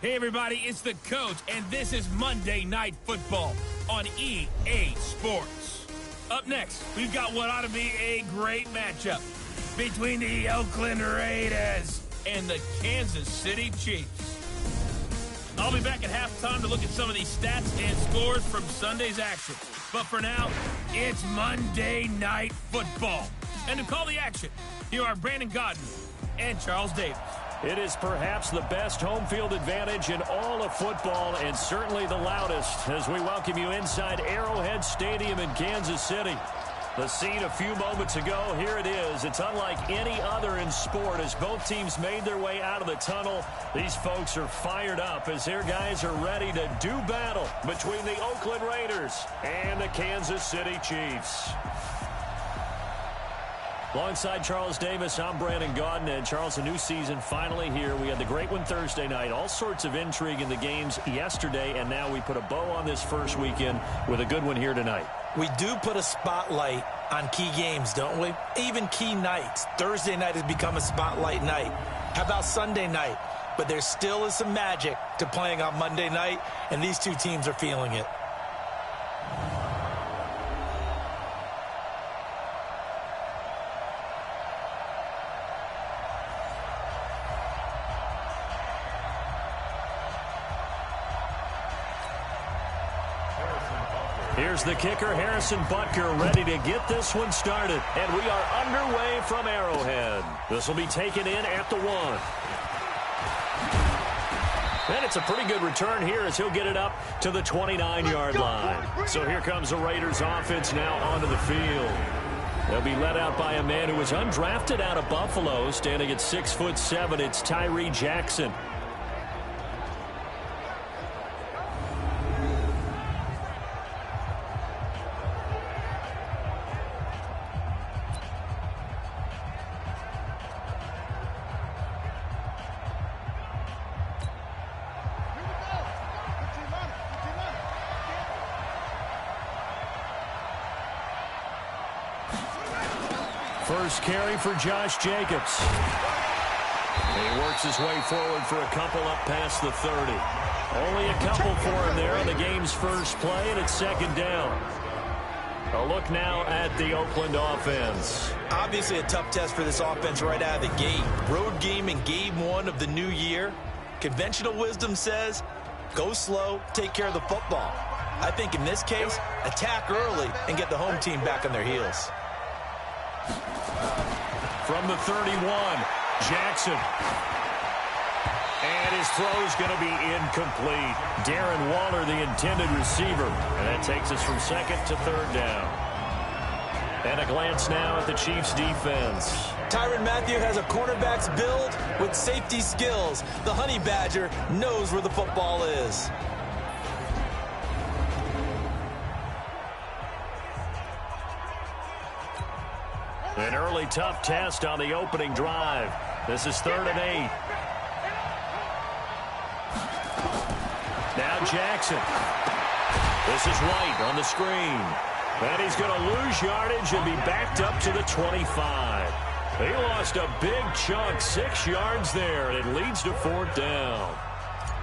Hey, everybody, it's the coach, and this is Monday Night Football on EA Sports. Up next, we've got what ought to be a great matchup between the Oakland Raiders and the Kansas City Chiefs. I'll be back at halftime to look at some of these stats and scores from Sunday's action. But for now, it's Monday Night Football. And to call the action, here are Brandon Godden and Charles Davis. It is perhaps the best home field advantage in all of football, and certainly the loudest, as we welcome you inside Arrowhead Stadium in Kansas City. The scene a few moments ago, here it is. It's unlike any other in sport as both teams made their way out of the tunnel. These folks are fired up as their guys are ready to do battle between the Oakland Raiders and the Kansas City Chiefs. Alongside Charles Davis, I'm Brandon Godden. And Charles, a new season finally here. We had the great one Thursday night. All sorts of intrigue in the games yesterday, and now we put a bow on this first weekend with a good one here tonight. We do put a spotlight on key games, don't we? Even key nights. Thursday night has become a spotlight night. How about Sunday night? But there still is some magic to playing on Monday night, and these two teams are feeling it. Here's the kicker, Harrison Butker, ready to get this one started. And we are underway from Arrowhead. This will be taken in at the 1. And it's a pretty good return here as he'll get it up to the 29-yard line. So here comes the Raiders offense now onto the field. They'll be led out by a man who was undrafted out of Buffalo, standing at 6'7". It's Tyree Jackson. First carry for Josh Jacobs. He works his way forward for a couple up past the 30. Only a couple for him there on the game's first play, and it's second down. A look now at the Oakland offense. Obviously a tough test for this offense right out of the gate. Road game in game 1 of the new year. Conventional wisdom says, go slow, take care of the football. I think in this case, attack early and get the home team back on their heels. From the 31, Jackson. And his throw's going to be incomplete. Darren Waller, the intended receiver. And that takes us from second to third down. And a glance now at the Chiefs' defense. Tyrann Mathieu has a cornerback's build with safety skills. The Honey Badger knows where the football is. An early tough test on the opening drive. This is 3rd and 8. Now Jackson. This is White on the screen. And he's going to lose yardage and be backed up to the 25. He lost a big chunk, 6 yards there, and it leads to 4th down.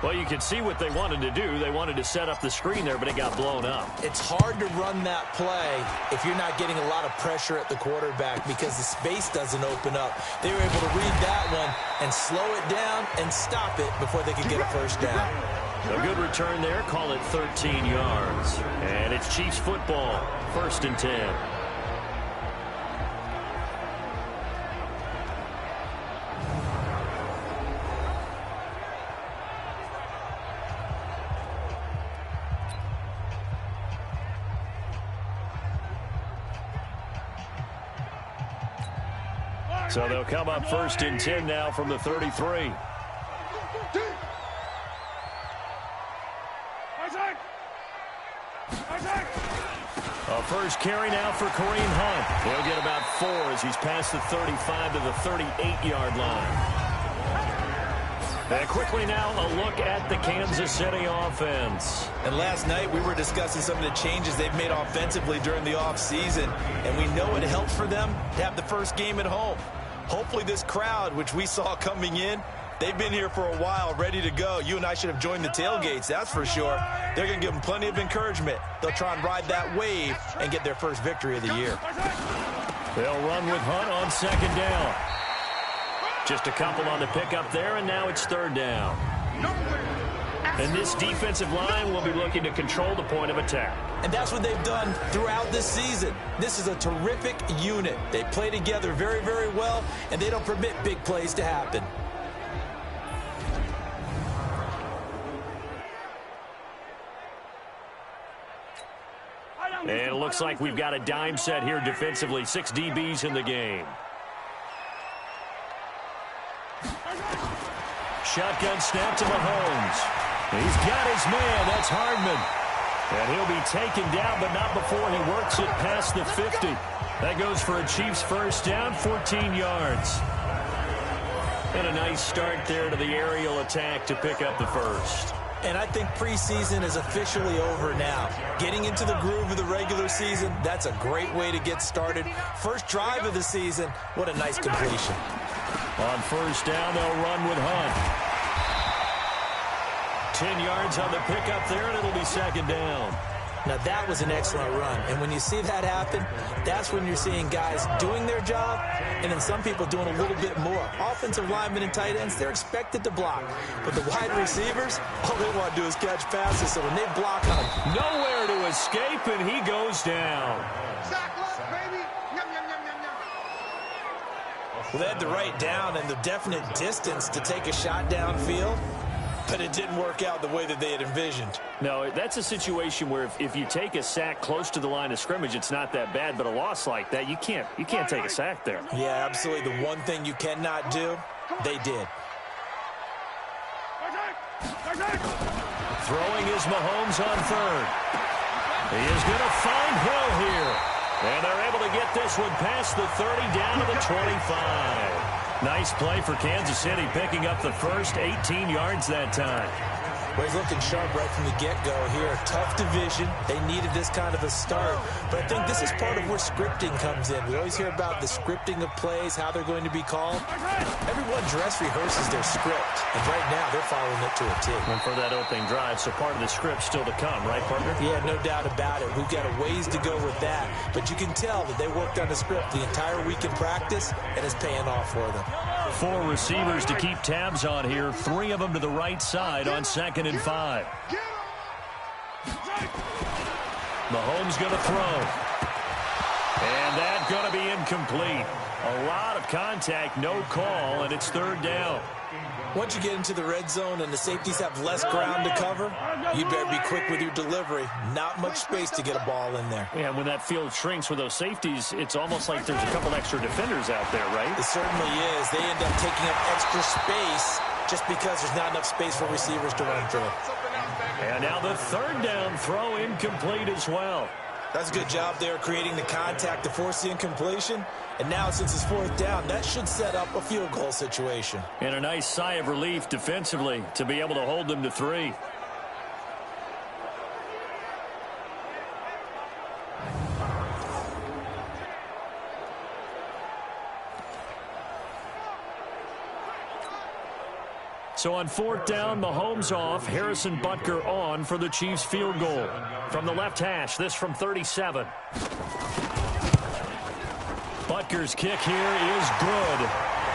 Well, you can see what they wanted to do. They wanted to set up the screen there, but it got blown up. It's hard to run that play if you're not getting a lot of pressure at the quarterback because the space doesn't open up. They were able to read that one and slow it down and stop it before they could get a first down. A good return there. Call it 13 yards. And it's Chiefs football. 1st and 10. So they'll come up 1st and 10 now from the 33. A first carry now for Kareem Hunt. He'll get about 4 as he's past the 35 to the 38-yard line. And quickly now, a look at the Kansas City offense. And last night, we were discussing some of the changes they've made offensively during the offseason, and we know it helps for them to have the first game at home. Hopefully this crowd, which we saw coming in, They've been here for a while, ready to go. You and I should have joined the tailgates, that's for sure. They're going to give them plenty of encouragement. They'll try and ride that wave and get their first victory of the year. They'll run with Hunt on second down. Just a couple on the pickup there, and now it's third down. And this defensive line will be looking to control the point of attack. And that's what they've done throughout this season. This is a terrific unit. They play together very, very well, and they don't permit big plays to happen. And it looks like we've got a dime set here defensively. 6 DBs in the game. Shotgun snap to Mahomes. He's got his man. That's Hardman. And he'll be taken down, but not before he works it past the 50. That goes for a Chiefs first down, 14 yards. And a nice start there to the aerial attack to pick up the first. And I think preseason is officially over now. Getting into the groove of the regular season, that's a great way to get started. First drive of the season, what a nice completion. On first down, they'll run with Hunt. 10 yards on the pickup there, and it'll be second down. Now, that was an excellent run. And when you see that happen, that's when you're seeing guys doing their job, and then some people doing a little bit more. Offensive linemen and tight ends, they're expected to block. But the wide receivers, all they want to do is catch passes. So when they block on them, nowhere to escape, and he goes down. Well, they had the right down and the definite distance to take a shot downfield, but it didn't work out the way that they had envisioned. No, that's a situation where if you take a sack close to the line of scrimmage, it's not that bad, but a loss like that, you can't take a sack there. Yeah, absolutely. The one thing you cannot do, they did. Throwing is Mahomes on third. He is going to find Hill here. And they're able to get this one past the 30 down to the 25. Nice play for Kansas City, picking up the first 18 yards that time. Well, he's looking sharp right from the get-go here. Tough division. They needed this kind of a start. But I think this is part of where scripting comes in. We always hear about the scripting of plays, how they're going to be called. Everyone dress rehearses their script. And right now, they're following it to a T. And for that opening drive, so part of the script still to come, right, partner? Yeah, no doubt about it. We've got a ways to go with that. But you can tell that they worked on the script the entire week in practice, and it's paying off for them. 4 receivers to keep tabs on here. 3 of them to the right side on 2nd and 5. Mahomes going to throw. And that's going to be incomplete. A lot of contact, no call, and it's 3rd down. Once you get into the red zone and the safeties have less ground to cover, you better be quick with your delivery. Not much space to get a ball in there. Yeah, when that field shrinks with those safeties, it's almost like there's a couple extra defenders out there, right? It certainly is. They end up taking up extra space just because there's not enough space for receivers to run through. And now the 3rd down throw incomplete as well. That's a good job there creating the contact to force the incompletion. And now since it's 4th down, that should set up a field goal situation. And a nice sigh of relief defensively to be able to hold them to 3. So on 4th down, Mahomes off, Harrison Butker on for the Chiefs field goal. From the left hash, this from 37. Butker's kick here is good.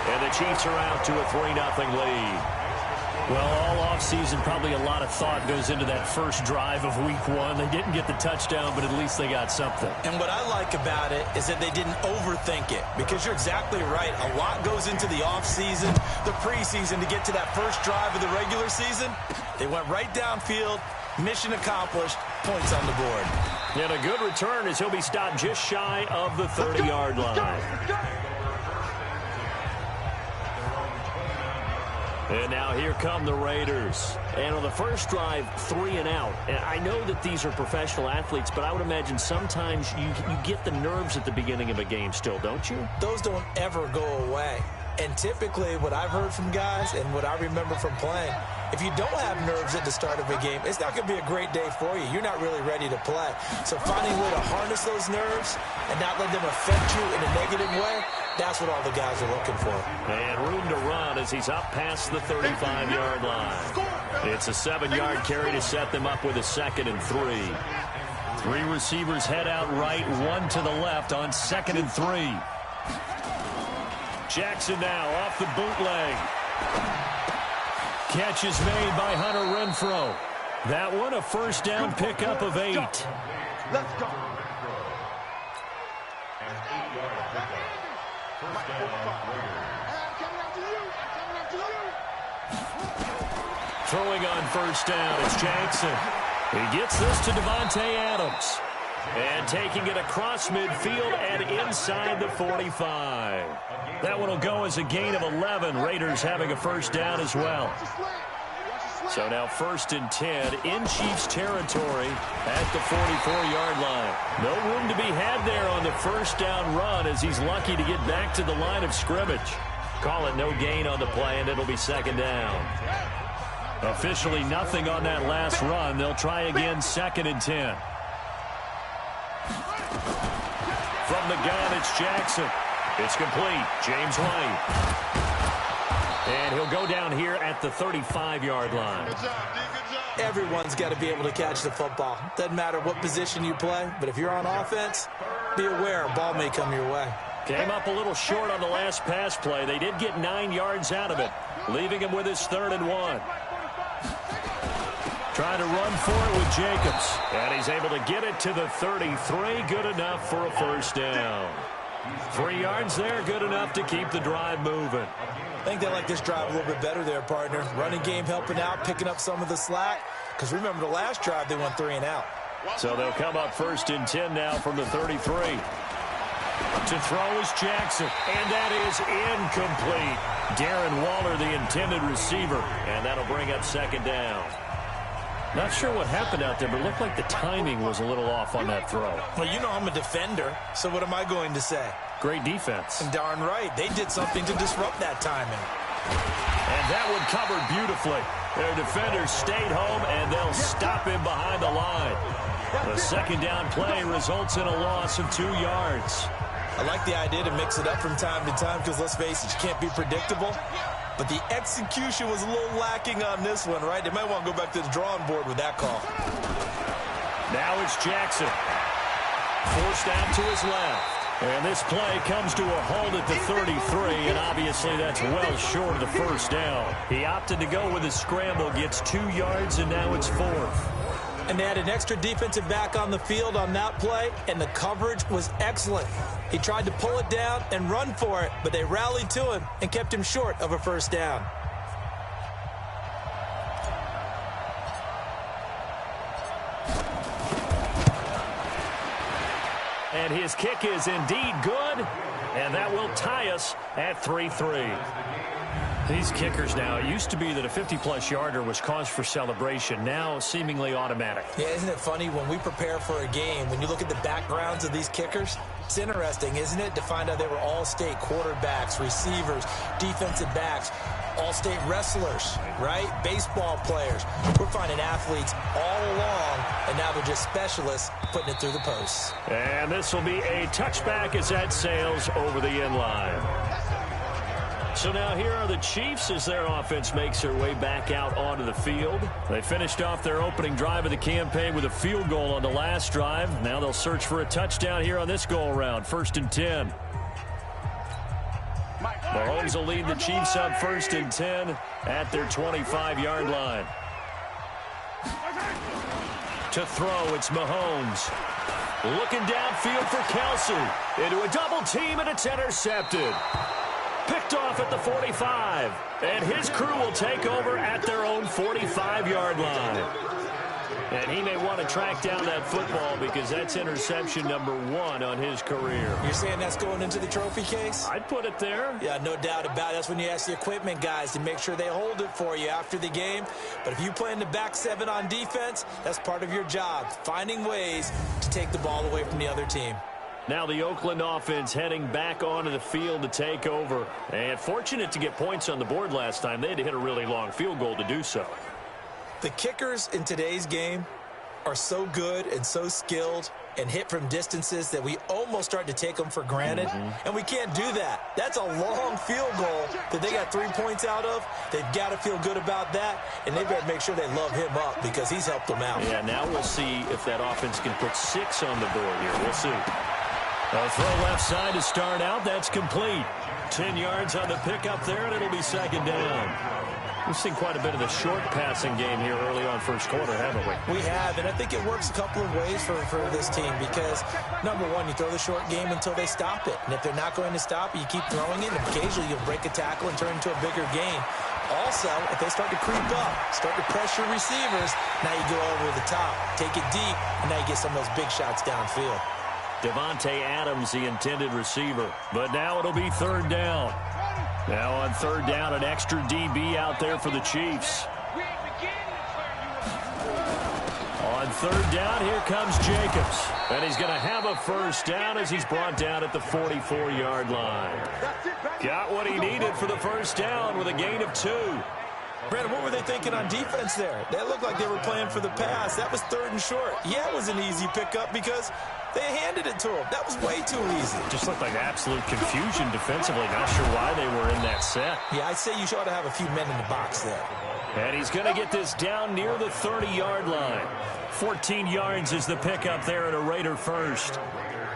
And the Chiefs are out to a 3-0 lead. Well, all offseason, probably a lot of thought goes into that first drive of week 1. They didn't get the touchdown, but at least they got something. And what I like about it is that they didn't overthink it, because you're exactly right. A lot goes into the offseason, the preseason to get to that first drive of the regular season. They went right downfield, mission accomplished, points on the board. And a good return as he'll be stopped just shy of the 30-yard line. And now here come the Raiders. And on the first drive, 3 and out. And I know that these are professional athletes, but I would imagine sometimes you get the nerves at the beginning of a game still, don't you? Those don't ever go away. And typically what I've heard from guys and what I remember from playing, if you don't have nerves at the start of a game, it's not going to be a great day for you. You're not really ready to play. So finding a way to harness those nerves and not let them affect you in a negative way, That's what all the guys are looking for. And room to run as he's up past the 35-yard line. It's a 7-yard carry to set them up with a 2nd and 3. 3 receivers head out right, 1 to the left on 2nd and 3. Jackson now off the bootleg. Catch is made by Hunter Renfrow. That one a first down pickup of 8. Let's go. Throwing on first down, it's Jackson. He gets this to Devontae Adams. And taking it across midfield and inside the 45. That one will go as a gain of 11. Raiders having a first down as well. So now 1st and 10 in Chiefs territory at the 44-yard line. No room to be had there on the first down run as he's lucky to get back to the line of scrimmage. Call it no gain on the play, and it'll be 2nd down. Officially nothing on that last run. They'll try again 2nd and 10. From the gun, it's Jackson. It's complete. James White. And he'll go down here at the 35-yard line. Good job, D. Good job. Everyone's got to be able to catch the football. Doesn't matter what position you play, but if you're on offense, be aware a ball may come your way. Came up a little short on the last pass play. They did get 9 yards out of it, leaving him with his 3rd and 1. Trying to run for it with Jacobs. And he's able to get it to the 33. Good enough for a first down. 3 yards there, good enough to keep the drive moving. I think they like this drive a little bit better there, partner. Running game helping out, picking up some of the slack. Because remember, the last drive, they went 3 and out. So they'll come up 1st and 10 now from the 33. To throw is Jackson, and that is incomplete. Darren Waller, the intended receiver, and that'll bring up 2nd down. Not sure what happened out there, but it looked like the timing was a little off on that throw. Well, you know I'm a defender, so what am I going to say? Great defense. And darn right, they did something to disrupt that timing. And that one covered beautifully. Their defenders stayed home, and they'll stop him behind the line. The 2nd down play results in a loss of 2 yards. I like the idea to mix it up from time to time because, let's face it, you can't be predictable. But the execution was a little lacking on this one, right? They might want to go back to the drawing board with that call. Now it's Jackson. Forced out to his left. And this play comes to a halt at the 33, and obviously that's well short of the first down. He opted to go with a scramble, gets 2 yards, and now it's 4th. And they had an extra defensive back on the field on that play, and the coverage was excellent. He tried to pull it down and run for it, but they rallied to him and kept him short of a first down. And his kick is indeed good, and that will tie us at 3-3. These kickers now, it used to be that a 50-plus yarder was cause for celebration, now seemingly automatic. Yeah, isn't it funny when we prepare for a game, when you look at the backgrounds of these kickers, it's interesting, isn't it, to find out they were all-state quarterbacks, receivers, defensive backs, all-state wrestlers, right? Baseball players. We're finding athletes all along, and now they're just specialists putting it through the posts. And this will be a touchback as that sails over the end line. So now here are the Chiefs as their offense makes their way back out onto the field. They finished off their opening drive of the campaign with a field goal on the last drive. Now they'll search for a touchdown here on this go-around. 1st and 10. Mahomes will lead the Chiefs up 1st and 10 at their 25-yard line. To throw, it's Mahomes. Looking downfield for Kelsey. Into a double team, and it's intercepted. Picked off at the 45, and his crew will take over at their own 45-yard line. And he may want to track down that football because that's interception number 1 on his career. You're saying that's going into the trophy case? I'd put it there. Yeah, no doubt about it. That's when you ask the equipment guys to make sure they hold it for you after the game. But if you play in the back 7 on defense, that's part of your job, finding ways to take the ball away from the other team. Now the Oakland offense heading back onto the field to take over. And fortunate to get points on the board last time. They had to hit a really long field goal to do so. The kickers in today's game are so good and so skilled, and hit from distances that we almost start to take them for granted. And we can't do that. That's a long field goal that they got 3 points out of. They've got to feel good about that, and they better make sure they love him up because he's helped them out. Yeah, now we'll see if that offense can put 6 on the board here. We'll see. A throw left side to start out. That's complete. 10 yards on the pickup there, and it'll be second down. We've seen quite a bit of the short passing game here early on first quarter, haven't we? We have, and I think it works a couple of ways for this team because, number one, you throw the short game until they stop it. And if they're not going to stop it, you keep throwing it, and occasionally you'll break a tackle and turn it into a bigger game. Also, if they start to creep up, start to pressure receivers, now you go over the top, take it deep, and now you get some of those big shots downfield. Devontae Adams, the intended receiver. But now it'll be third down. Now on third down, an extra DB out there for the Chiefs. On third down, here comes Jacobs. And he's going to have a first down as he's brought down at the 44-yard line. Got what he needed for the first down with a gain of 2. Brandon, what were they thinking on defense there? They looked like they were playing for the pass. That was third and short. Yeah, it was an easy pickup because they handed it to him. That was way too easy. Just looked like absolute confusion defensively. Not sure why they were in that set. Yeah, I'd say you ought to have a few men in the box there. And he's going to get this down near the 30-yard line. 14 yards is the pickup there at a Raider first.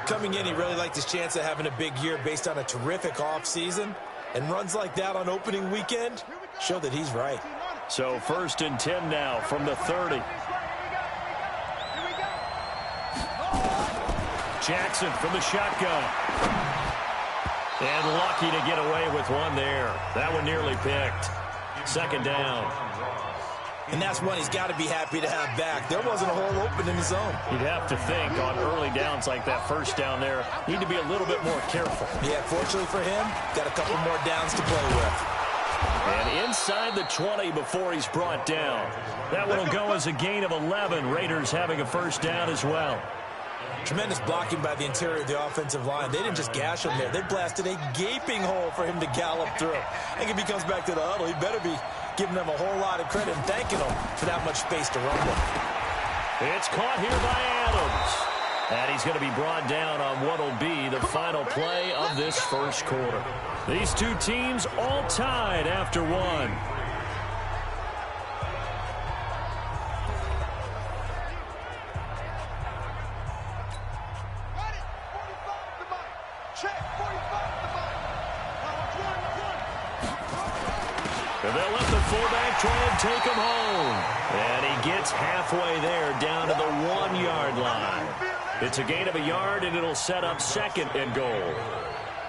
Coming in, he really liked his chance of having a big year based on a terrific offseason. And runs like that on opening weekend show that he's right. So first and 10 now from the 30. Jackson from the shotgun. And lucky to get away with one there. That one nearly picked. Second down. And that's one he's got to be happy to have back. There wasn't a hole open in the zone. You'd have to think on early downs like that first down there, need to be a little bit more careful. Yeah, fortunately for him, got a couple more downs to play with. And inside the 20 before he's brought down. That one will go as a gain of 11. Raiders having a first down as well. Tremendous blocking by the interior of the offensive line. They didn't just gash him there. They blasted a gaping hole for him to gallop through. I think if he comes back to the huddle, he better be giving them a whole lot of credit and thanking them for that much space to run with. It's caught here by Adams. And he's going to be brought down on what will be the final play of this first quarter. These two teams all tied after one. And they'll let the fullback try and take him home. And he gets halfway there down to the 1-yard line. It's a gain of a yard, and it'll set up second and goal.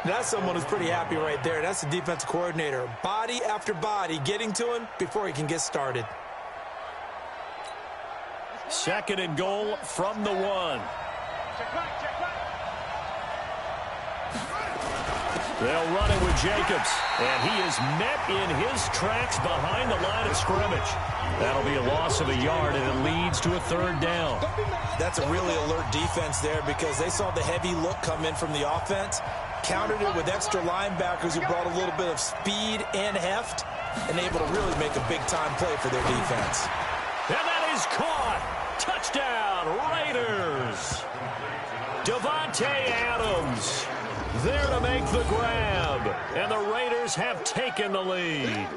That's someone who's pretty happy right there. That's the defensive coordinator. Body after body getting to him before he can get started. Second and goal from the 1. They'll run it with Jacobs, and he is met in his tracks behind the line of scrimmage. That'll be a loss of a yard, and it leads to a third down. That's a really alert defense there because they saw the heavy look come in from the offense, countered it with extra linebackers who brought a little bit of speed and heft, and able to really make a big-time play for their defense. And that is caught. Touchdown, Raiders. Devontae Adams there to make the grab, and the Raiders have taken the lead.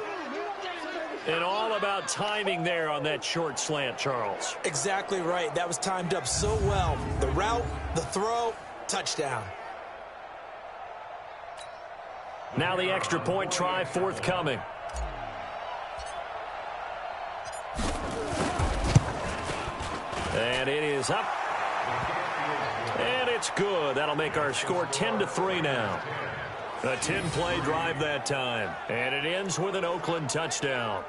And all about timing there on that short slant, Charles. Exactly right. That was timed up so well. The route, the throw, touchdown. Now the extra point try forthcoming. And it is up. And it's good. That'll make our score 10-3 now. A 10-play drive that time. And it ends with an Oakland touchdown.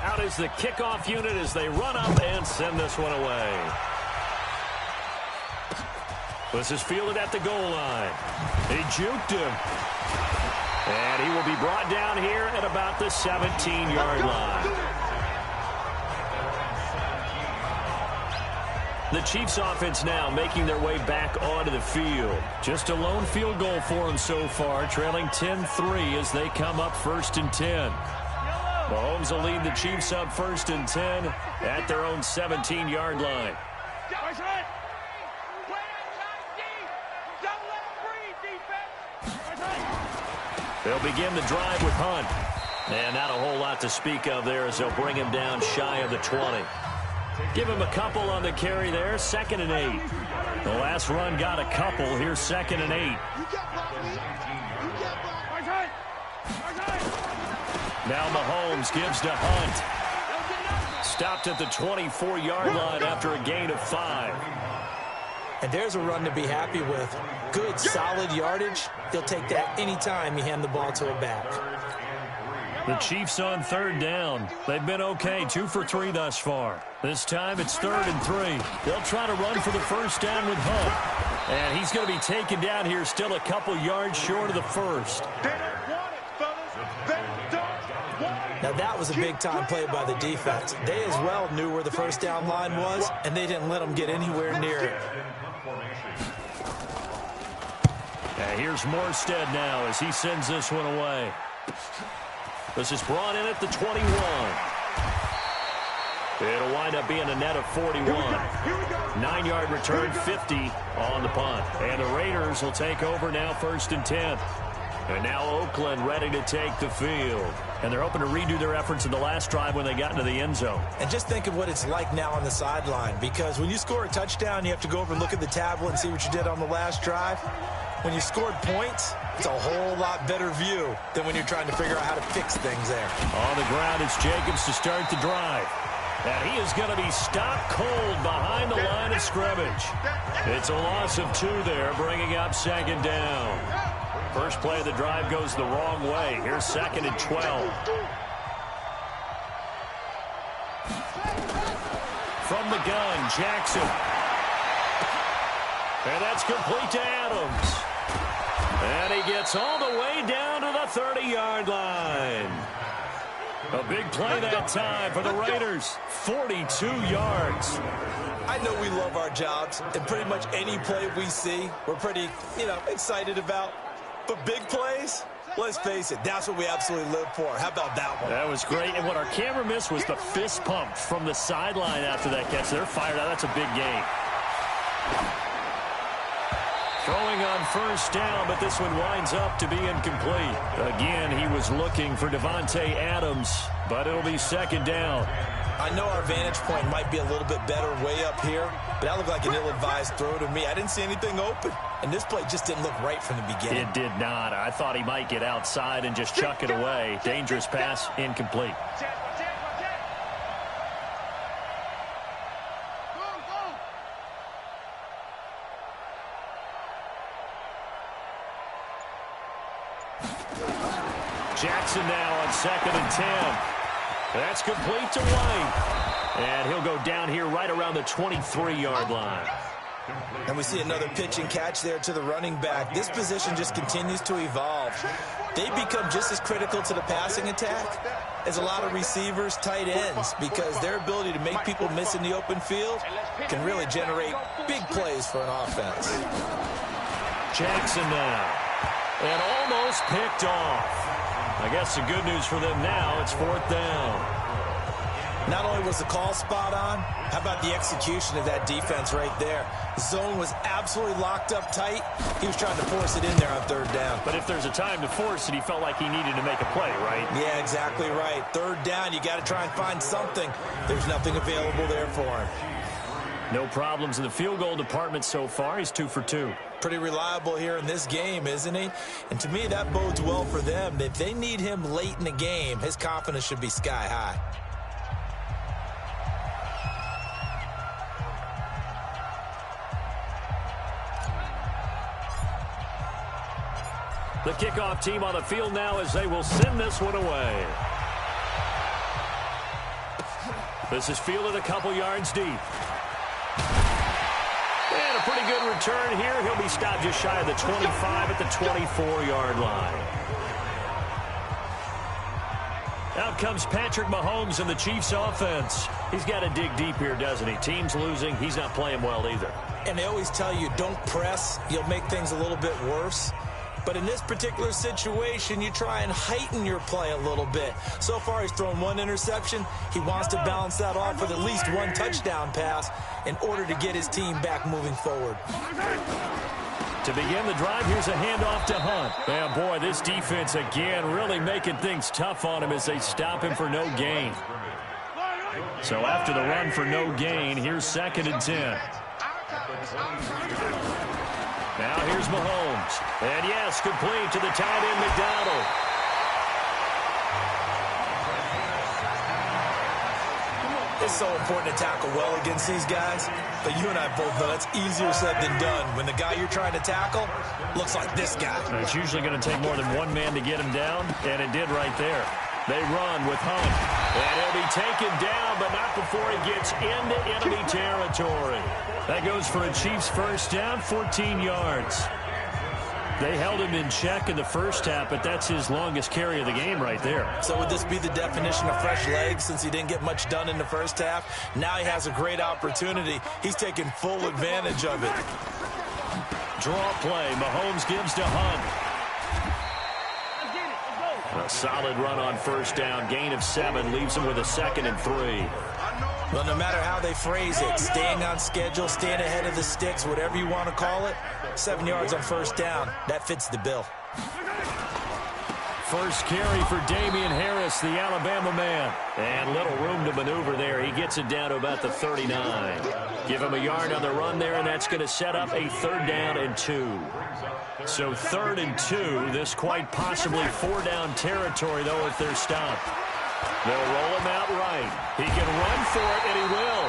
Out is the kickoff unit as they run up and send this one away. This is fielded at the goal line. He juked him. And he will be brought down here at about the 17-yard line. The Chiefs offense now making their way back onto the field. Just a lone field goal for them so far, trailing 10-3 as they come up 1st and 10. Mahomes will lead the Chiefs up 1st and 10 at their own 17-yard line. They'll begin the drive with Hunt. And not a whole lot to speak of there as they'll bring him down shy of the 20. Give him a couple on the carry there, 2nd and 8. The last run got a couple. Here's 2nd and 8. Now Mahomes gives to Hunt. Stopped at the 24-yard line after a gain of 5. And there's a run to be happy with. Good, solid yardage. He'll take that anytime you hand the ball to a back. The Chiefs on 3rd down. They've been okay, 2 for 3 thus far. This time it's 3rd and 3. They'll try to run for the 1st down with Hunt. And he's going to be taken down here, still a couple yards short of the 1st. Now that was a big-time play by the defense. They as well knew where the 1st down line was, and they didn't let them get anywhere near it. And here's Morstead now as he sends this one away. This is brought in at the 21. It'll wind up being a net of 41. 9-yard return, 50 on the punt. And the Raiders will take over now 1st and 10. And now Oakland ready to take the field. And they're hoping to redo their efforts in the last drive when they got into the end zone. And just think of what it's like now on the sideline. Because when you score a touchdown, you have to go over and look at the tablet and see what you did on the last drive. When you scored points, it's a whole lot better view than when you're trying to figure out how to fix things there. On the ground, it's Jacobs to start the drive. And he is going to be stopped cold behind the line of scrimmage. It's a loss of 2 there, bringing up 2nd down. First play of the drive goes the wrong way. Here's 2nd and 12. From the gun, Jackson. And that's complete to Adams. And he gets all the way down to the 30-yard line. A big play that time for the Raiders. 42 yards. I know we love our jobs, and pretty much any play we see, we're pretty, excited about. But big plays, let's face it, that's what we absolutely live for. How about that one? That was great. And what our camera missed was the fist pump from the sideline after that catch. They're fired out. That's a big gain. Throwing on 1st down, but this one winds up to be incomplete. Again, he was looking for Devontae Adams, but it'll be 2nd down. I know our vantage point might be a little bit better way up here, but that looked like an ill-advised throw to me. I didn't see anything open, and this play just didn't look right from the beginning. It did not. I thought he might get outside and just chuck it away. Dangerous pass, incomplete. Jackson now on 2nd and 10. That's complete to White. And he'll go down here right around the 23-yard line. And we see another pitch and catch there to the running back. This position just continues to evolve. They become just as critical to the passing attack as a lot of receivers, tight ends, because their ability to make people miss in the open field can really generate big plays for an offense. Jackson now. And almost picked off. I guess the good news for them now, it's 4th down. Not only was the call spot on, how about the execution of that defense right there? The zone was absolutely locked up tight. He was trying to force it in there on 3rd down. But if there's a time to force it, he felt like he needed to make a play, right? Yeah, exactly right. 3rd down, you got to try and find something. There's nothing available there for him. No problems in the field goal department so far. He's 2 for 2. Pretty reliable here in this game, isn't he? And to me, that bodes well for them. If they need him late in the game, his confidence should be sky high. The kickoff team on the field now as they will send this one away. This is fielded a couple yards deep. And a pretty good return here. He'll be stopped just shy of the 25 at the 24-yard line. Out comes Patrick Mahomes in the Chiefs offense. He's got to dig deep here, doesn't he? Team's losing. He's not playing well either. And they always tell you, don't press. You'll make things a little bit worse. But in this particular situation, you try and heighten your play a little bit. So far, he's thrown one interception. He wants to balance that off with at least one touchdown pass in order to get his team back moving forward. To begin the drive, here's a handoff to Hunt. And boy, this defense again really making things tough on him as they stop him for no gain. So after the run for no gain, here's 2nd and 10. Now here's Mahomes. And yes, complete to the tight end, McDonald. It's so important to tackle well against these guys, but you and I both know that's easier said than done when the guy you're trying to tackle looks like this guy. It's usually going to take more than one man to get him down, and it did right there. They run with Hunt, and he'll be taken down, but not before he gets into enemy territory. That goes for a Chiefs first down, 14 yards. They held him in check in the first half, but that's his longest carry of the game right there. So would this be the definition of fresh legs since he didn't get much done in the first half? Now he has a great opportunity. He's taking full advantage of it. Draw play. Mahomes gives to Hunt. A solid run on first down. Gain of 7 leaves him with a 2nd and 3. Well, no matter how they phrase it, staying on schedule, staying ahead of the sticks, whatever you want to call it, 7 yards on first down, that fits the bill. First carry for Damian Harris, the Alabama man. And little room to maneuver there. He gets it down to about the 39. Give him a yard on the run there, and that's going to set up a 3rd down and 2. So 3rd and 2, this quite possibly 4-down territory, though, if they're stopped. They'll roll him out right. He can run for it, and he will.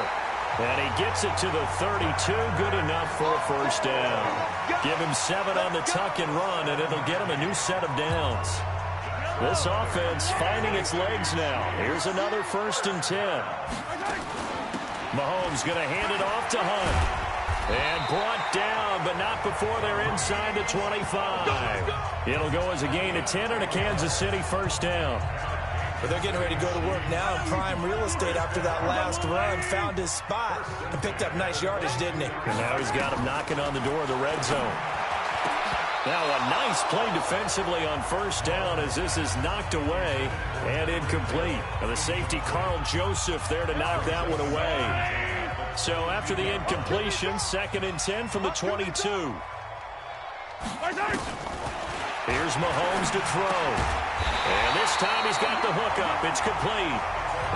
And he gets it to the 32. Good enough for a first down. Give him 7 on the tuck and run, and it'll get him a new set of downs. This offense finding its legs now. Here's another 1st and 10. Mahomes going to hand it off to Hunt. And brought down, but not before they're inside the 25. It'll go as a gain of 10 and a Kansas City first down. But they're getting ready to go to work now in prime real estate after that last run. Found his spot and picked up nice yardage, didn't he? And now he's got him knocking on the door of the red zone. Now a nice play defensively on first down as this is knocked away and incomplete. And the safety, Carl Joseph, there to knock that one away. So after the incompletion, 2nd and 10 from the 22. Here's Mahomes to throw. And this time he's got the hook up. It's complete.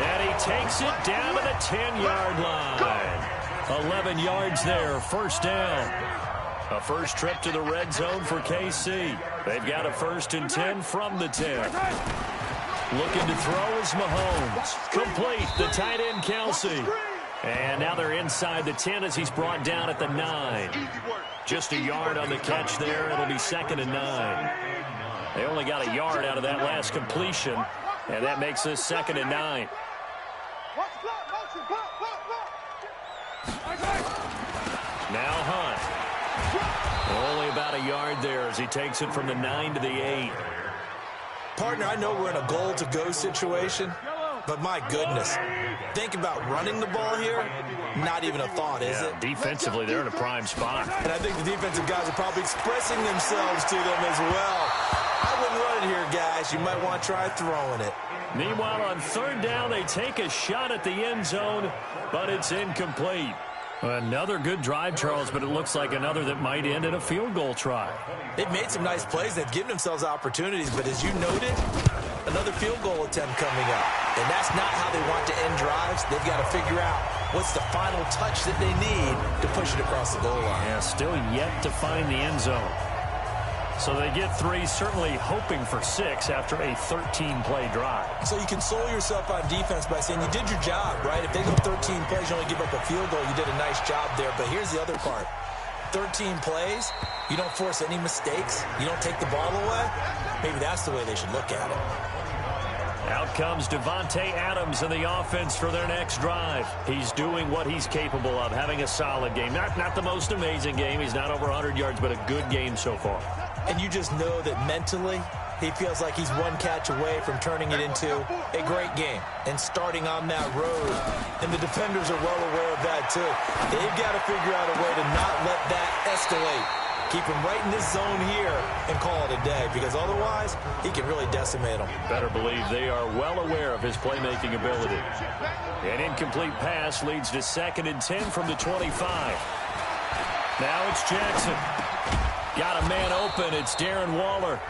And he takes it down to the 10-yard line. 11 yards there, first down. A first trip to the red zone for KC. They've got a 1st and 10 from the 10. Looking to throw is Mahomes. Complete, the tight end Kelsey. And now they're inside the 10 as he's brought down at the 9. Just a yard on the catch there. It'll be 2nd and 9. They only got a yard out of that last completion, and that makes this 2nd and 9. Now Hunt. Only about a yard there as he takes it from the 9 to the 8. Partner, I know we're in a goal-to-go situation, but my goodness, think about running the ball here. Not even a thought, is it? Defensively, they're in a prime spot. And I think the defensive guys are probably expressing themselves to them as well. I wouldn't run it here, guys. You might want to try throwing it. Meanwhile, on 3rd down, they take a shot at the end zone, but it's incomplete. Another good drive, Charles, but it looks like another that might end in a field goal try. They've made some nice plays. They've given themselves opportunities, but as you noted, another field goal attempt coming up. And that's not how they want to end drives. They've got to figure out what's the final touch that they need to push it across the goal line. Yeah, still yet to find the end zone. So they get 3, certainly hoping for 6 after a 13-play drive. So you console yourself on defense by saying you did your job, right? If they go 13 plays, you only give up a field goal, you did a nice job there. But here's the other part. 13 plays, you don't force any mistakes, you don't take the ball away. Maybe that's the way they should look at it. Out comes Devontae Adams in the offense for their next drive. He's doing what he's capable of, having a solid game. Not the most amazing game. He's not over 100 yards, but a good game so far. And you just know that mentally He feels like he's one catch away from turning it into a great game and starting on that road. And the defenders are well aware of that, too. They've got to figure out a way to not let that escalate. Keep him right in this zone here and call it a day, because otherwise he can really decimate them. Better believe they are well aware of his playmaking ability. An incomplete pass leads to 2nd and 10 from the 25. Now it's Jackson. Got a man open. It's Darren Waller.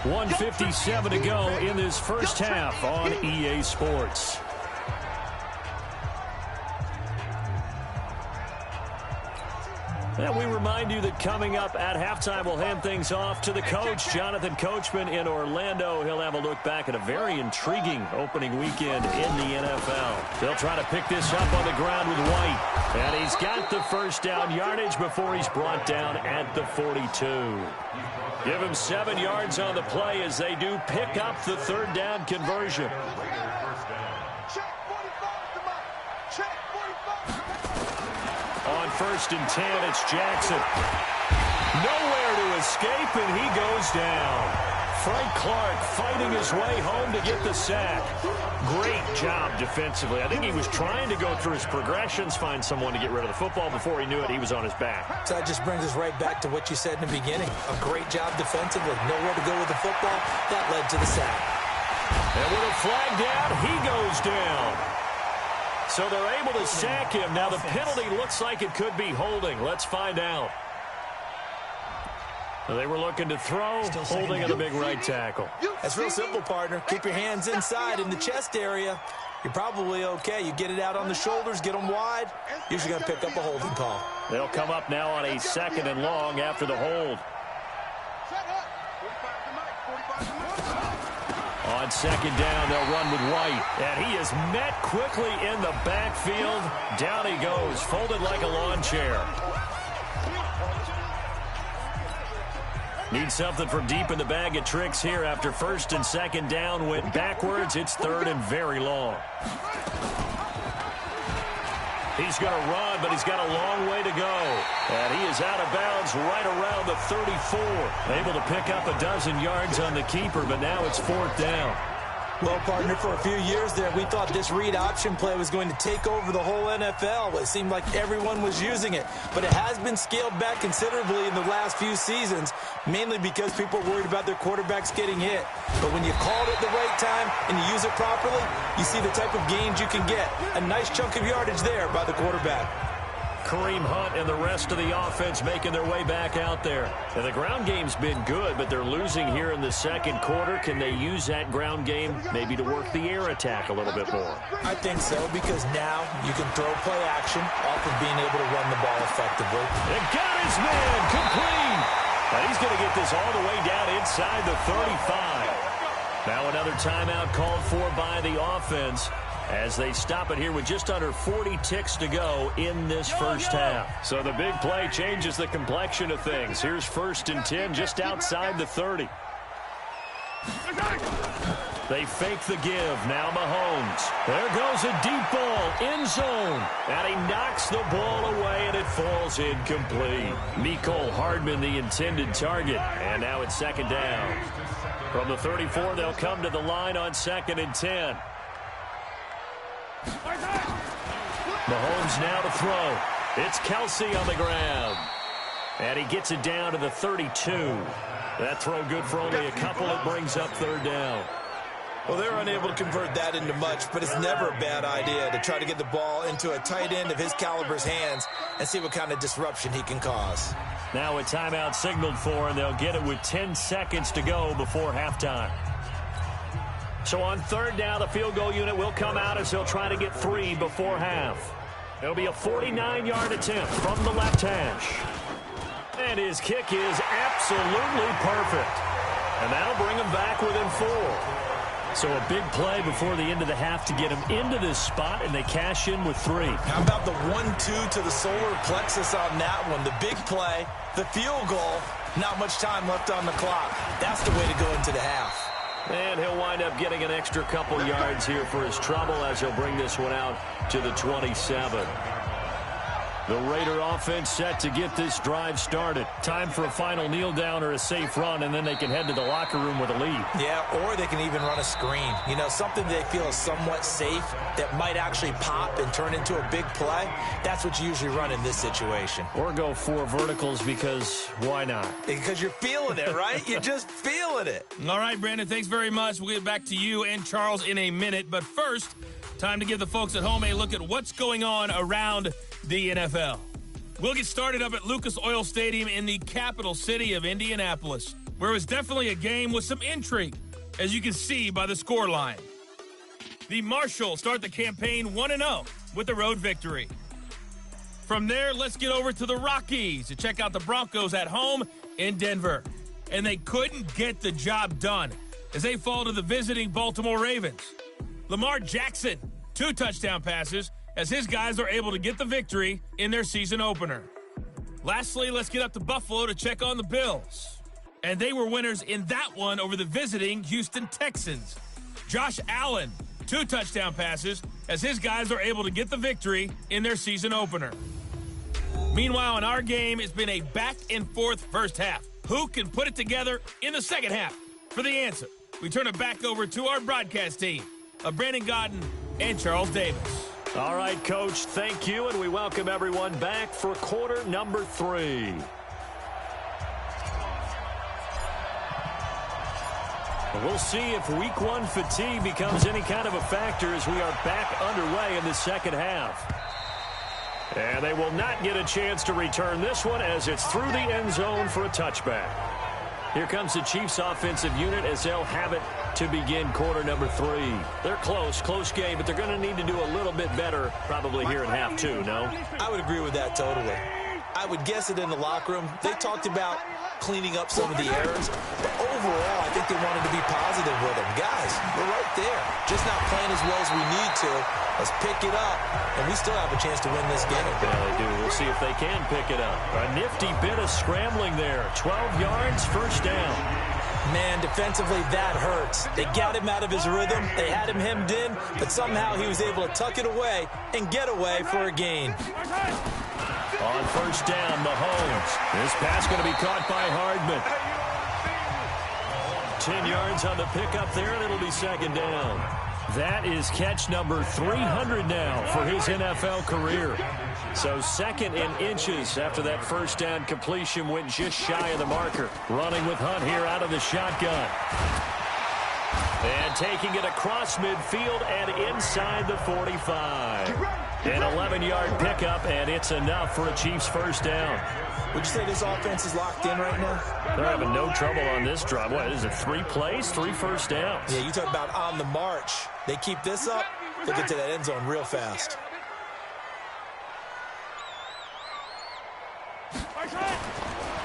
1:57 to go in this first half on EA Sports. And we remind you that coming up at halftime, we'll hand things off to the coach, Jonathan Coachman in Orlando. He'll have a look back at a very intriguing opening weekend in the NFL. They'll try to pick this up on the ground with White. And he's got the first down yardage before he's brought down at the 42. Give him 7 yards on the play as they do pick up the 3rd down conversion. On 1st and 10, it's Jackson. Nowhere to escape, and he goes down. Frank Clark fighting his way home to get the sack. Great job defensively. I think he was trying to go through his progressions, find someone to get rid of the football. Before he knew it, he was on his back. So that just brings us right back to what you said in the beginning. A great job defensively. Nowhere to go with the football. That led to the sack. And with a flag down, he goes down. So they're able to sack him. Now the penalty looks like it could be holding. Let's find out. They were looking to throw, holding at a big right tackle. That's real simple, partner. Keep your hands inside in the chest area. You're probably okay. You get it out on the shoulders, get them wide. Usually going to pick up a holding call. They'll come up now on a 2nd and long after the hold. On 2nd down, they'll run with White. And he is met quickly in the backfield. Down he goes, folded like a lawn chair. Need something from deep in the bag of tricks here after 1st and 2nd down went backwards. It's 3rd and very long. He's going to run, but he's got a long way to go. And he is out of bounds right around the 34. Able to pick up a dozen yards on the keeper, but now it's 4th down. Well, partner, for a few years there, we thought this read option play was going to take over the whole NFL. It seemed like everyone was using it. But it has been scaled back considerably in the last few seasons, mainly because people are worried about their quarterbacks getting hit. But when you call it at the right time and you use it properly, you see the type of gains you can get. A nice chunk of yardage there by the quarterback. Kareem Hunt and the rest of the offense making their way back out there. And the ground game's been good, but they're losing here in the 2nd quarter. Can they use that ground game maybe to work the air attack a little bit more? I think so, because now you can throw play action off of being able to run the ball effectively. And got his man complete. And he's going to get this all the way down inside the 35. Now another timeout called for by the offense, as they stop it here with just under 40 ticks to go in this first half. So the big play changes the complexion of things. Here's 1st and 10 just outside the 30. They fake the give. Now Mahomes. There goes a deep ball. End zone. And he knocks the ball away, and it falls incomplete. Mecole Hardman, the intended target. And now it's 2nd down. From the 34, they'll come to the line on 2nd and 10. Mahomes now to throw. It's Kelsey on the ground. And he gets it down to the 32. That throw good for only a couple. It brings up 3rd down. Well, they're unable to convert that into much, but it's never a bad idea to try to get the ball into a tight end of his caliber's hands and see what kind of disruption he can cause. Now a timeout signaled for, and they'll get it with 10 seconds to go before halftime. So on 3rd down, the field goal unit will come out as they'll try to get 3 before half. It'll be a 49-yard attempt from the left hash. And his kick is absolutely perfect. And that'll bring him back within 4. So a big play before the end of the half to get him into this spot, and they cash in with 3. How about the 1-2 to the solar plexus on that one? The big play, the field goal, not much time left on the clock. That's the way to go into the half. And he'll wind up getting an extra couple yards here for his trouble as he'll bring this one out to the 27. The Raider offense set to get this drive started. Time for a final kneel down or a safe run, and then they can head to the locker room with a lead. Yeah, or they can even run a screen. You know, something they feel is somewhat safe that might actually pop and turn into a big play. That's what you usually run in this situation. Or go 4 verticals because why not? Because you're feeling it, right? You're just feeling it. All right, Brandon, thanks very much. We'll get back to you and Charles in a minute. But first, time to give the folks at home a look at what's going on around the NFL. We'll get started up at Lucas Oil Stadium in the capital city of Indianapolis, where it was definitely a game with some intrigue, as you can see by the scoreline. The Marshals start the campaign 1-0 with the road victory. From there, let's get over to the Rockies to check out the Broncos at home in Denver. And they couldn't get the job done as they fall to the visiting Baltimore Ravens. Lamar Jackson, 2 touchdown passes, as his guys are able to get the victory in their season opener. Lastly, let's get up to Buffalo to check on the Bills. And they were winners in that one over the visiting Houston Texans. Josh Allen, 2 touchdown passes, as his guys are able to get the victory in their season opener. Meanwhile, in our game, it's been a back-and-forth first half. Who can put it together in the second half? For the answer, we turn it back over to our broadcast team of Brandon Godden and Charles Davis. All right, Coach, thank you, and we welcome everyone back for quarter number 3. We'll see if week 1 fatigue becomes any kind of a factor as we are back underway in the second half. And they will not get a chance to return this one as it's through the end zone for a touchback. Here comes the Chiefs offensive unit as they'll have it to begin quarter number 3. They're close game, but they're going to need to do a little bit better probably here in half 2, no? I would agree with that totally. I would guess it in the locker room. They talked about cleaning up some of the errors, but overall, I think they wanted to be positive with them. Guys, we're right there. Just not playing as well as we need to. Let's pick it up, and we still have a chance to win this game. Yeah, they do. We'll see if they can pick it up. A nifty bit of scrambling there. 12 yards, first down. Man, defensively, that hurts. They got him out of his rhythm. They had him hemmed in, but somehow he was able to tuck it away and get away for a gain. On first down, Mahomes. This pass going to be caught by Hardman. 10 yards on the pickup there, and it'll be second down. That is catch number 300 now for his NFL career. So second in inches after that first down completion went just shy of the marker. Running with Hunt here out of the shotgun. And taking it across midfield and inside the 45. An 11-yard pickup, and it's enough for a Chiefs first down. Would you say this offense is locked in right now? They're having no trouble on this drive. What is it, 3 plays, 3 first downs? Yeah, you talk about on the march. They keep this up, they'll get to that end zone real fast.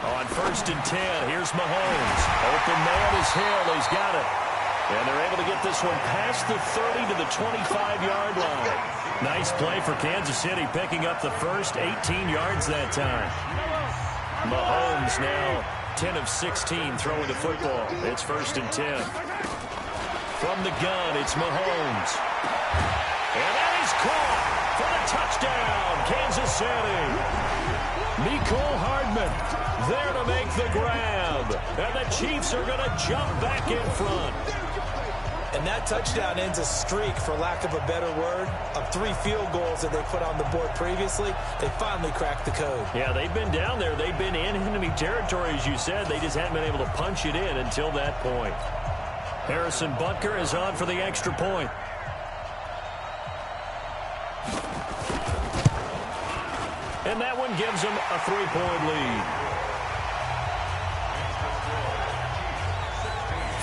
On first and 10, here's Mahomes. Open man is Hill. He's got it. And they're able to get this one past the 30 to the 25-yard line. Nice play for Kansas City, picking up the first 18 yards that time. Mahomes now 10 of 16 throwing the football. It's first and 10. From the gun, it's Mahomes. And that is caught for the touchdown, Kansas City. Mecole Hardman there to make the grab. And the Chiefs are going to jump back in front. And that touchdown ends a streak, for lack of a better word, of 3 field goals that they put on the board previously. They finally cracked the code. Yeah, they've been down there. They've been in enemy territory, as you said. They just hadn't been able to punch it in until that point. Harrison Butker is on for the extra point. And that one gives them a 3-point lead.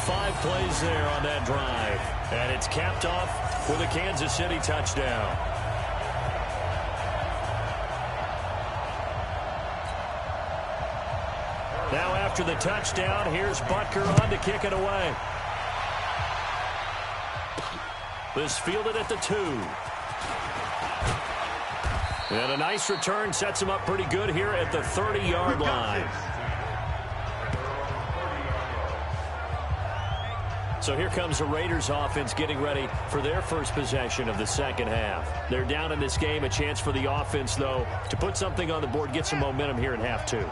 5 plays there on that drive. And it's capped off with a Kansas City touchdown. Now after the touchdown, here's Butker on to kick it away. This fielded at the 2. And a nice return sets him up pretty good here at the 30-yard line. So here comes the Raiders offense getting ready for their first possession of the second half. They're down in this game. A chance for the offense, though, to put something on the board, get some momentum here in half two.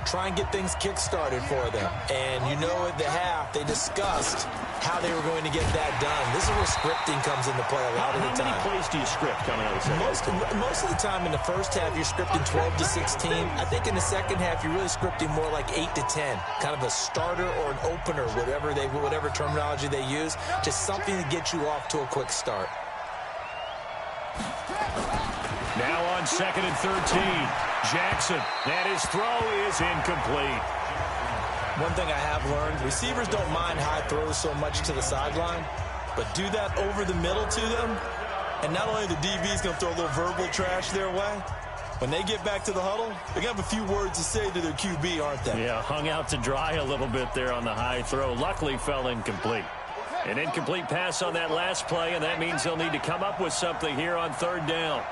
Try and get things kick-started for them. And you know at the half, they discussed how they were going to get that done. This is where scripting comes into play a lot of the time. How many plays do you script coming out of the second half? Most of the time in the first half, you're scripting 12 to 16. I think in the second half, you're really scripting more like 8 to 10. Kind of a starter or an opener, whatever terminology they use. Just something to get you off to a quick start. Now on 2nd and 13. Jackson, and his throw is incomplete. One thing I have learned, receivers don't mind high throws so much to the sideline, but do that over the middle to them, and not only the DB's going to throw a little verbal trash their way, when they get back to the huddle, they're going to have a few words to say to their QB, aren't they? Yeah, hung out to dry a little bit there on the high throw. Luckily fell incomplete. An incomplete pass on that last play, and that means they'll need to come up with something here on 3rd down.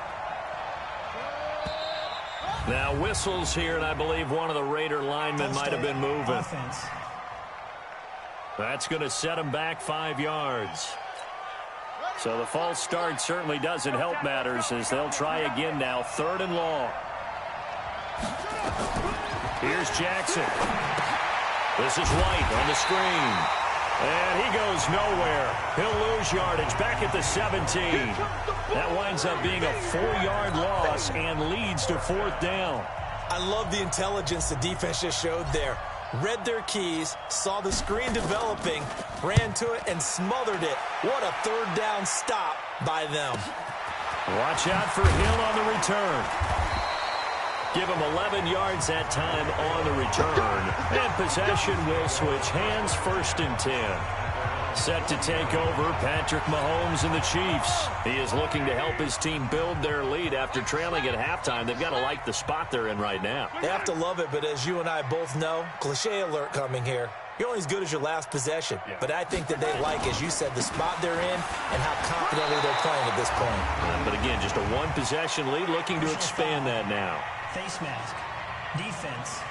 Now whistles here, and I believe one of the Raider linemen might have been moving. That's going to set him back 5 yards. So the false start certainly doesn't help matters as they'll try again now, 3rd and long. Here's Jackson. This is White on the screen. And he goes nowhere. He'll lose yardage back at the 17. That winds up being a 4-yard loss and leads to 4th down. I love the intelligence the defense just showed there. Read their keys, saw the screen developing, ran to it, and smothered it. What a 3rd down stop by them. Watch out for Hill on the return. Give him 11 yards that time on the return. And possession will switch hands, 1st and 10. Set to take over, Patrick Mahomes and the Chiefs. He is looking to help his team build their lead after trailing at halftime. They've got to like the spot they're in right now. They have to love it, but as you and I both know, cliche alert coming here. You're only as good as your last possession. Yeah. But I think that they like, as you said, the spot they're in and how confidently they're playing at this point. But again, just a 1-possession lead, looking to expand that now. Face mask. Defense.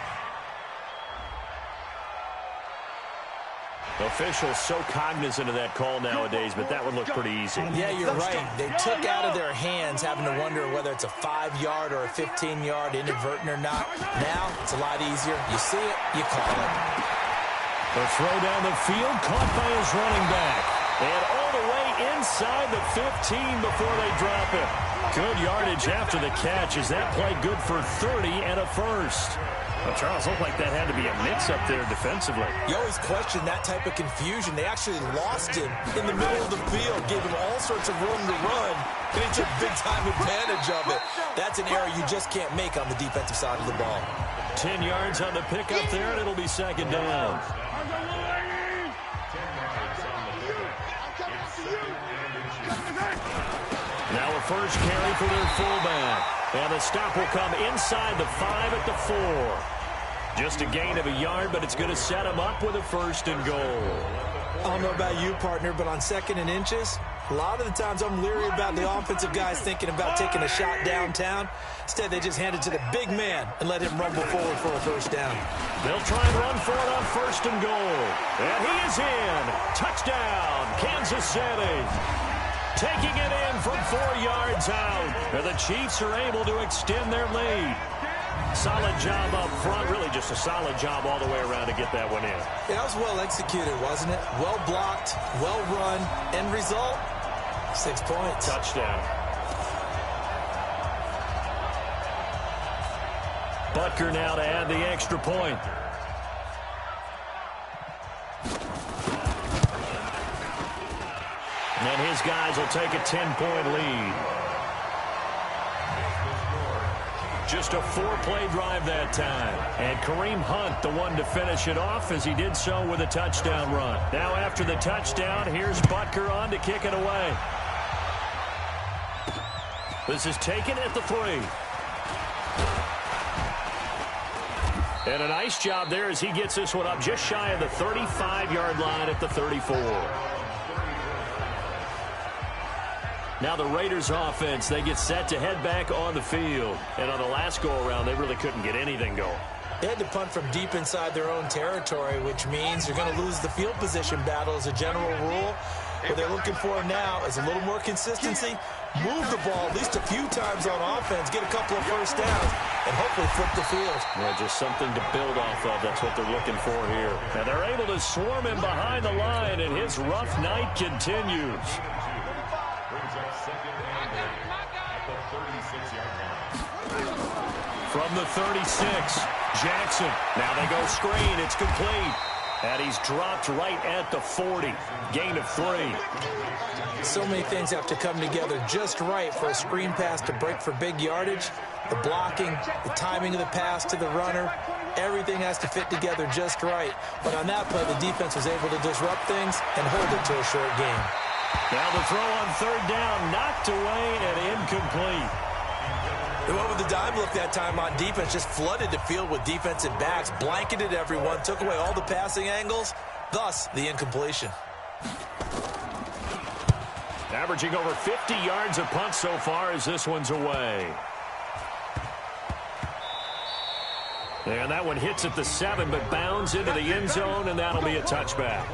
Officials so cognizant of that call nowadays, but that would look pretty easy. Yeah, you're right. They took out of their hands having to wonder whether it's a 5-yard or a 15-yard, inadvertent or not. Now, it's a lot easier. You see it, you call it. The throw down the field, caught by his running back. And all the way inside the 15 before they drop it. Good yardage after the catch. Is that play good for 30 and a first? Well, Charles, looked like that had to be a mix-up there defensively. You always question that type of confusion. They actually lost him in the middle of the field, gave him all sorts of room to run, and he took big-time advantage of it. That's an error you just can't make on the defensive side of the ball. 10 yards on the pickup there, and it'll be 2nd down. Now a first carry for their fullback. And the stop will come inside the 5 at the 4. Just a gain of a yard, but it's going to set him up with a 1st and goal. I don't know about you, partner, but on 2nd and inches, a lot of the times I'm leery about the offensive guys thinking about taking a shot downtown. Instead, they just hand it to the big man and let him rumble forward for a 1st down. They'll try and run for it on 1st and goal. And he is in. Touchdown, Kansas City. Taking it in from 4 yards out. And the Chiefs are able to extend their lead. Solid job up front. Really just a solid job all the way around to get that one in. Yeah, that was well executed, wasn't it? Well blocked, well run. End result, 6 points. Touchdown. Butker now to add the extra point. And his guys will take a 10-point lead. Just a 4-play drive that time. And Kareem Hunt, the one to finish it off, as he did so with a touchdown run. Now after the touchdown, here's Butker on to kick it away. This is taken at the 3. And a nice job there as he gets this one up just shy of the 35-yard line at the 34. Now the Raiders offense, they get set to head back on the field. And on the last go-around, they really couldn't get anything going. They had to punt from deep inside their own territory, which means you're going to lose the field position battle as a general rule. What they're looking for now is a little more consistency, move the ball at least a few times on offense, get a couple of first downs, and hopefully flip the field. Yeah, just something to build off of. That's what they're looking for here. And they're able to swarm him behind the line, and his rough night continues. From the 36, Jackson. Now they go screen. It's complete. And he's dropped right at the 40. Gain of 3. So many things have to come together just right for a screen pass to break for big yardage. The blocking, the timing of the pass to the runner, everything has to fit together just right. But on that play, the defense was able to disrupt things and hold it to a short game. Now the throw on third down, knocked away and incomplete. They went with the dime look that time on defense, just flooded the field with defensive backs, blanketed everyone, took away all the passing angles, thus the incompletion. Averaging over 50 yards a punt so far as this one's away. And that one hits at the 7, but bounds into the end zone, and that'll be a touchback.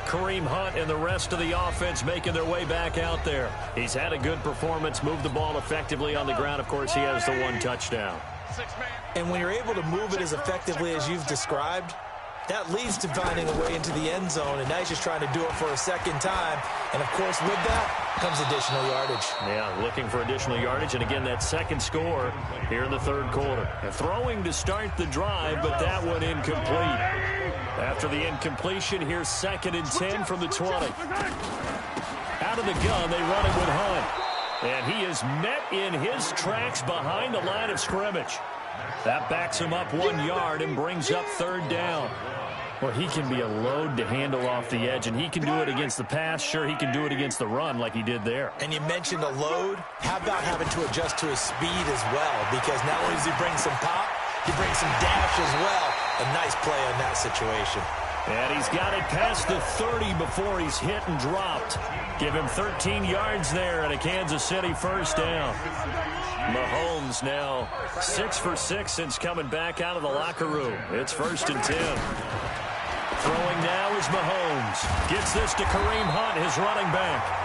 Kareem Hunt and the rest of the offense making their way back out there. He's had a good performance, moved the ball effectively on the ground. Of course, he has the 1 touchdown. And when you're able to move it as effectively as you've described, that leads to finding a way into the end zone, and now he's just trying to do it for a second time. And, of course, with that comes additional yardage. Yeah, looking for additional yardage, and again, that second score here in the third quarter. Throwing to start the drive, but that one incomplete. After the incompletion, here's 2nd and 10 from the 20. Out of the gun, they run it with Hunt. And he is met in his tracks behind the line of scrimmage. That backs him up 1 yard and brings up third down. Well, he can be a load to handle off the edge, and he can do it against the pass. Sure, he can do it against the run like he did there. And you mentioned a load. How about having to adjust to his speed as well? Because not only does he bring some pop, he brings some dash as well. A nice play on that situation. And he's got it past the 30 before he's hit and dropped. Give him 13 yards there and a Kansas City first down. Mahomes now 6 for 6 since coming back out of the locker room. It's 1st and 10. Throwing now is Mahomes. Gets this to Kareem Hunt, his running back.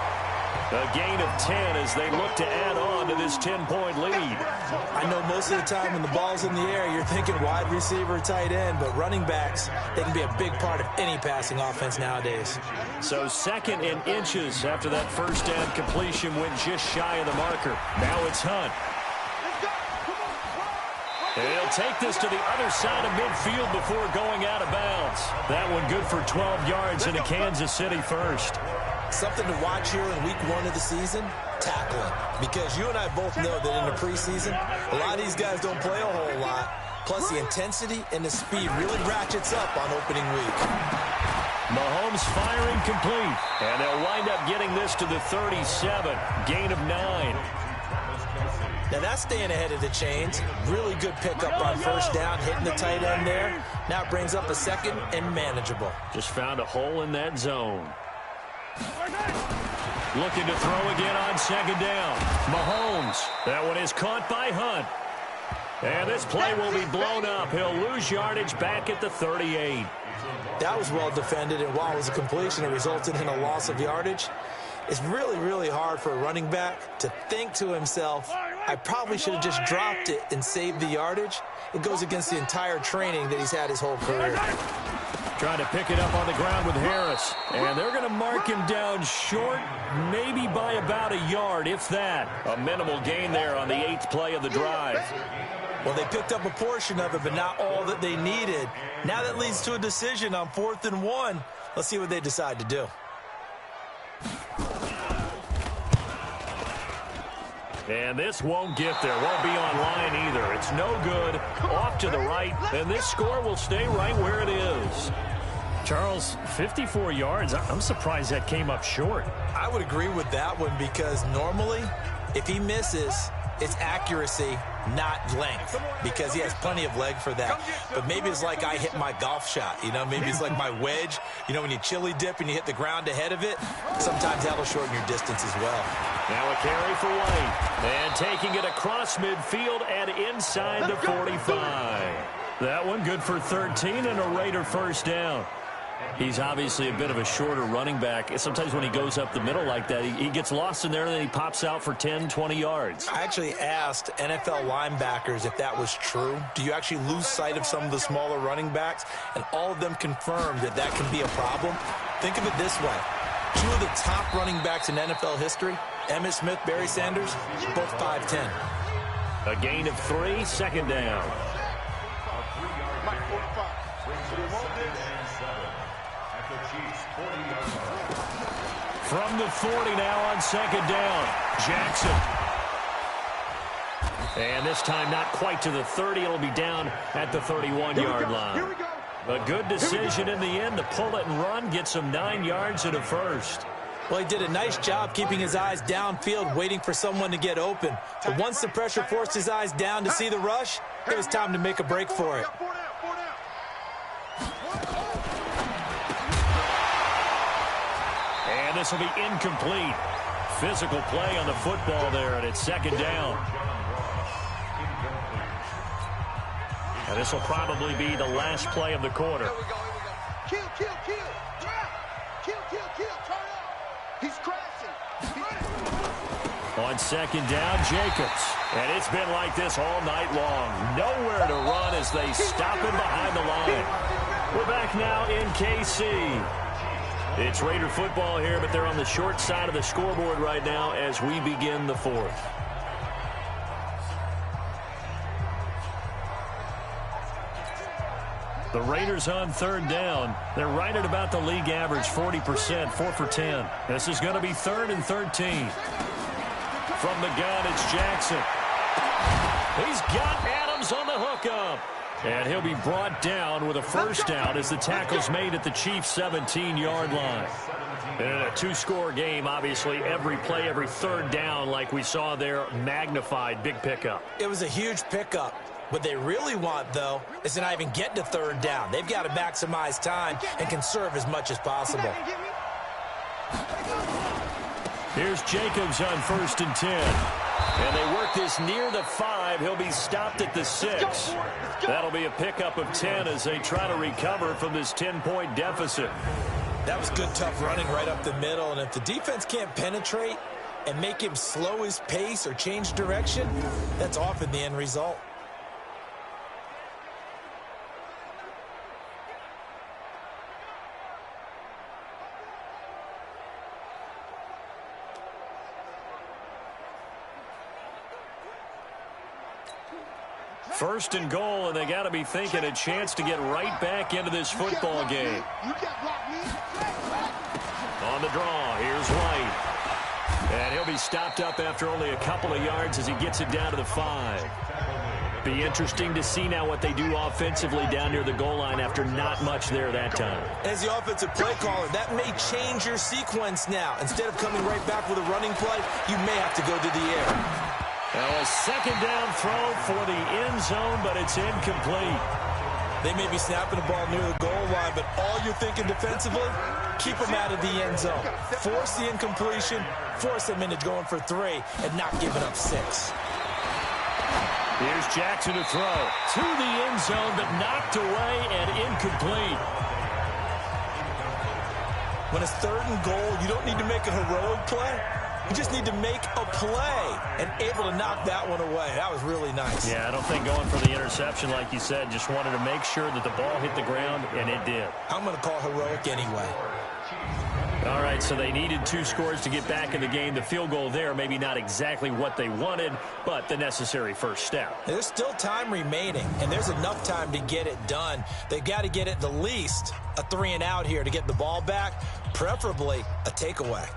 A gain of 10 as they look to add on to this 10-point lead. I know most of the time when the ball's in the air, you're thinking wide receiver, tight end, but running backs, they can be a big part of any passing offense nowadays. So 2nd and inches after that first down completion went just shy of the marker. Now it's Hunt. And he'll take this to the other side of midfield before going out of bounds. That one good for 12 yards in a Kansas City first. Something to watch here in week 1 of the season, tackling. Because you and I both know that in the preseason, a lot of these guys don't play a whole lot. Plus the intensity and the speed really ratchets up on opening week. Mahomes firing complete. And they'll wind up getting this to the 37. Gain of 9. Now that's staying ahead of the chains. Really good pickup on first down, hitting the tight end there. Now it brings up a 2nd and manageable. Just found a hole in that zone. Looking to throw again on 2nd down. Mahomes. That one is caught by Hunt. And this play will be blown up. He'll lose yardage back at the 38. That was well defended, and while it was a completion, it resulted in a loss of yardage. It's really, really hard for a running back to think to himself, I probably should have just dropped it and saved the yardage. It goes against the entire training that he's had his whole career. Trying to pick it up on the ground with Harris. And they're going to mark him down short, maybe by about a yard, if that. A minimal gain there on the 8th play of the drive. Well, they picked up a portion of it, but not all that they needed. Now that leads to a decision on 4th and 1. Let's see what they decide to do. And this won't get there. Won't be online either. It's no good. Off to the right. And this score will stay right where it is. Charles, 54 yards. I'm surprised that came up short. I would agree with that one because normally, if he misses, it's accuracy, not length, because he has plenty of leg for that. But maybe it's like I hit my golf shot, you know? Maybe it's like my wedge. You know, when you chili dip and you hit the ground ahead of it, sometimes that'll shorten your distance as well. Now a carry for White. And taking it across midfield and inside the 45. That one good for 13 and a Raider first down. He's obviously a bit of a shorter running back. Sometimes when he goes up the middle like that, he gets lost in there and then he pops out for 10, 20 yards. I actually asked NFL linebackers if that was true. Do you actually lose sight of some of the smaller running backs? And all of them confirmed that that can be a problem. Think of it this way. Two of the top running backs in NFL history, Emmitt Smith, Barry Sanders, both 5'10". A gain of 3, second down. From the 40 now on second down, Jackson. And this time not quite to the 30. It'll be down at the 31-yard line. A good decision in the end to pull it and run, get some 9 yards and a first. Well, he did a nice job keeping his eyes downfield, waiting for someone to get open. But once the pressure forced his eyes down to see the rush, it was time to make a break for it. And this will be incomplete. Physical play on the football there, and it's second down. And this will probably be the last play of the quarter. Kill, kill, kill. Kill, kill, kill. Turn up. He's crashing. On second down, Jacobs. And it's been like this all night long. Nowhere to run as they stop him behind the line. We're back now in KC. It's Raider football here, but they're on the short side of the scoreboard right now as we begin the fourth. The Raiders on third down. They're right at about the league average, 40%, 4 for 10. This is going to be 3rd and 13. From the gun, it's Jackson. He's got Adams on the hookup. And he'll be brought down with a first down as the tackle's made at the Chiefs' 17-yard line. And in a two-score game, obviously, every play, every third down, like we saw there, magnified, big pickup. It was a huge pickup. What they really want, though, is to not even get to third down. They've got to maximize time and conserve as much as possible. Here's Jacobs on 1st and 10. And they work this near the 5. He'll be stopped at the 6. That'll be a pickup of 10 as they try to recover from this 10-point deficit. That was good, tough running right up the middle. And if the defense can't penetrate and make him slow his pace or change direction, that's often the end result. First and goal, and they got to be thinking a chance to get right back into this football game. On the draw, here's White. And he'll be stopped up after only a couple of yards as he gets it down to the 5. Be interesting to see now what they do offensively down near the goal line after not much there that time. As the offensive play caller, that may change your sequence now. Instead of coming right back with a running play, you may have to go to the air. Now a second down throw for the end zone, but it's incomplete. They may be snapping the ball near the goal line, but all you're thinking defensively, keep them out of the end zone. Force the incompletion, force them into going for 3, and not giving up 6. Here's Jackson to throw. To the end zone, but knocked away and incomplete. When it's 3rd and goal, you don't need to make a heroic play. You just need to make a play and able to knock that one away. That was really nice. Yeah, I don't think going for the interception, like you said, just wanted to make sure that the ball hit the ground, and it did. I'm going to call heroic anyway. All right, so they needed 2 scores to get back in the game. The field goal there, maybe not exactly what they wanted, but the necessary first step. There's still time remaining, and there's enough time to get it done. They've got to get at the least a 3 and out here to get the ball back, preferably a takeaway.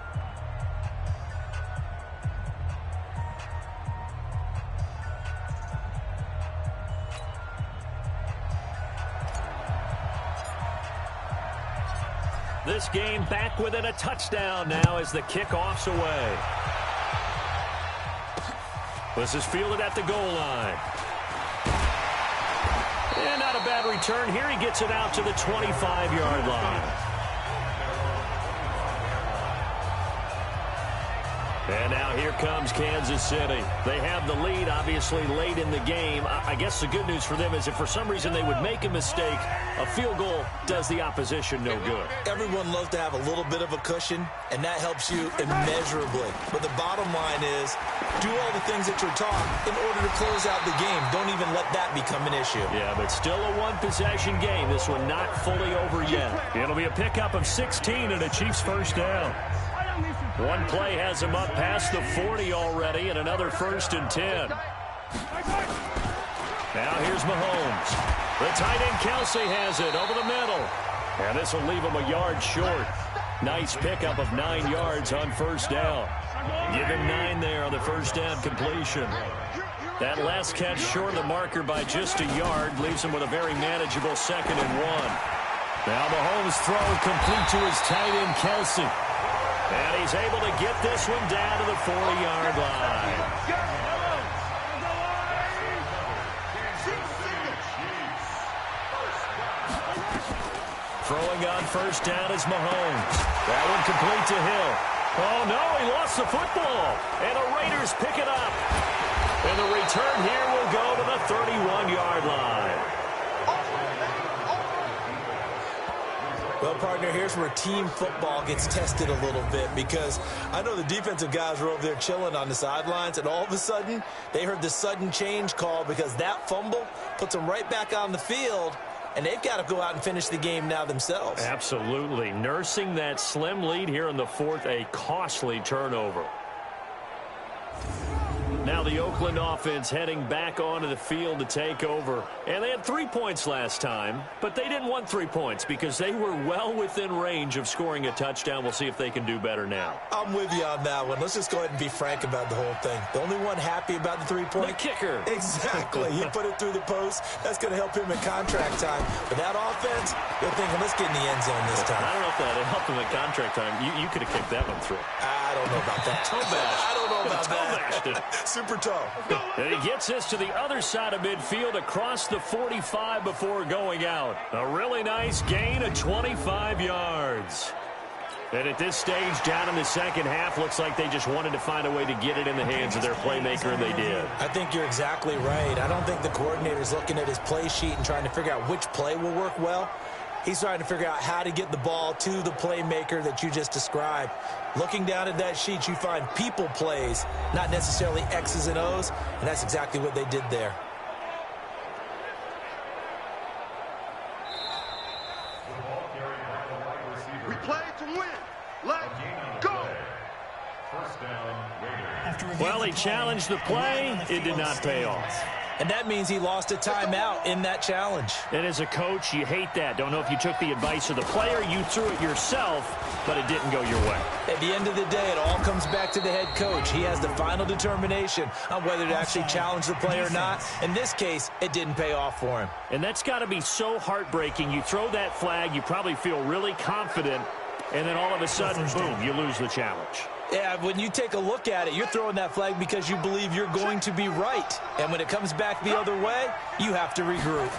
This game back within a touchdown now as the kickoff's away. This is fielded at the goal line. And not a bad return here. He gets it out to the 25-yard line. And now here comes Kansas City. They have the lead, obviously, late in the game. I guess the good news for them is if for some reason they would make a mistake, a field goal does the opposition no good. Everyone loves to have a little bit of a cushion, and that helps you immeasurably. But the bottom line is, do all the things that you're taught in order to close out the game. Don't even let that become an issue. Yeah, but still a one-possession game. This one not fully over yet. It'll be a pickup of 16 and a Chiefs first down. One play has him up past the 40 already, and another 1st and 10. Now here's Mahomes. The tight end Kelsey has it over the middle. And this will leave him a yard short. Nice pickup of 9 yards on first down. Give him 9 there on the first down completion. That last catch short of the marker by just a yard leaves him with a very manageable 2nd and 1. Now Mahomes' throw complete to his tight end Kelsey. And he's able to get this one down to the 40-yard line. Throwing on first down is Mahomes. That one complete to Hill. Oh, no, he lost the football. And the Raiders pick it up. And the return here will go to the 31-yard line. Well, partner, here's where team football gets tested a little bit, because I know the defensive guys were over there chilling on the sidelines, and all of a sudden they heard the sudden change call because that fumble puts them right back on the field, and they've got to go out and finish the game now themselves. Absolutely. Nursing that slim lead here in the 4th, a costly turnover. Now the Oakland offense heading back onto the field to take over. And they had 3 points last time, but they didn't want 3 points because they were well within range of scoring a touchdown. We'll see if they can do better now. I'm with you on that one. Let's just go ahead and be frank about the whole thing. The only one happy about the 3-point? The kicker. Exactly. He put it through the post. That's going to help him in contract time. But that offense, they're thinking, let's get in the end zone this time. I don't know if that helped him in contract time. You could have kicked that one through. I don't know about that. I don't know about that. Super toe. And he gets this to the other side of midfield across the 45 before going out. A really nice gain of 25 yards. And at this stage, down in the second half, looks like they just wanted to find a way to get it in the hands of their playmaker, and they did. I think you're exactly right. I don't think the coordinator's looking at his play sheet and trying to figure out which play will work well. He's trying to figure out how to get the ball to the playmaker that you just described. Looking down at that sheet, you find people plays, not necessarily X's and O's, and that's exactly what they did there. We play to win. Let's go. Well, he challenged the play. It did not pay off. And that means he lost a timeout in that challenge. And as a coach, you hate that. Don't know if you took the advice of the player, you threw it yourself, but it didn't go your way. At the end of the day, it all comes back to the head coach. He has the final determination on whether to actually challenge the play or not. In this case, it didn't pay off for him. And that's got to be so heartbreaking. You throw that flag, you probably feel really confident, and then all of a sudden, boom, you lose the challenge. Yeah, when you take a look at it, you're throwing that flag because you believe you're going to be right. And when it comes back the other way, you have to regroup.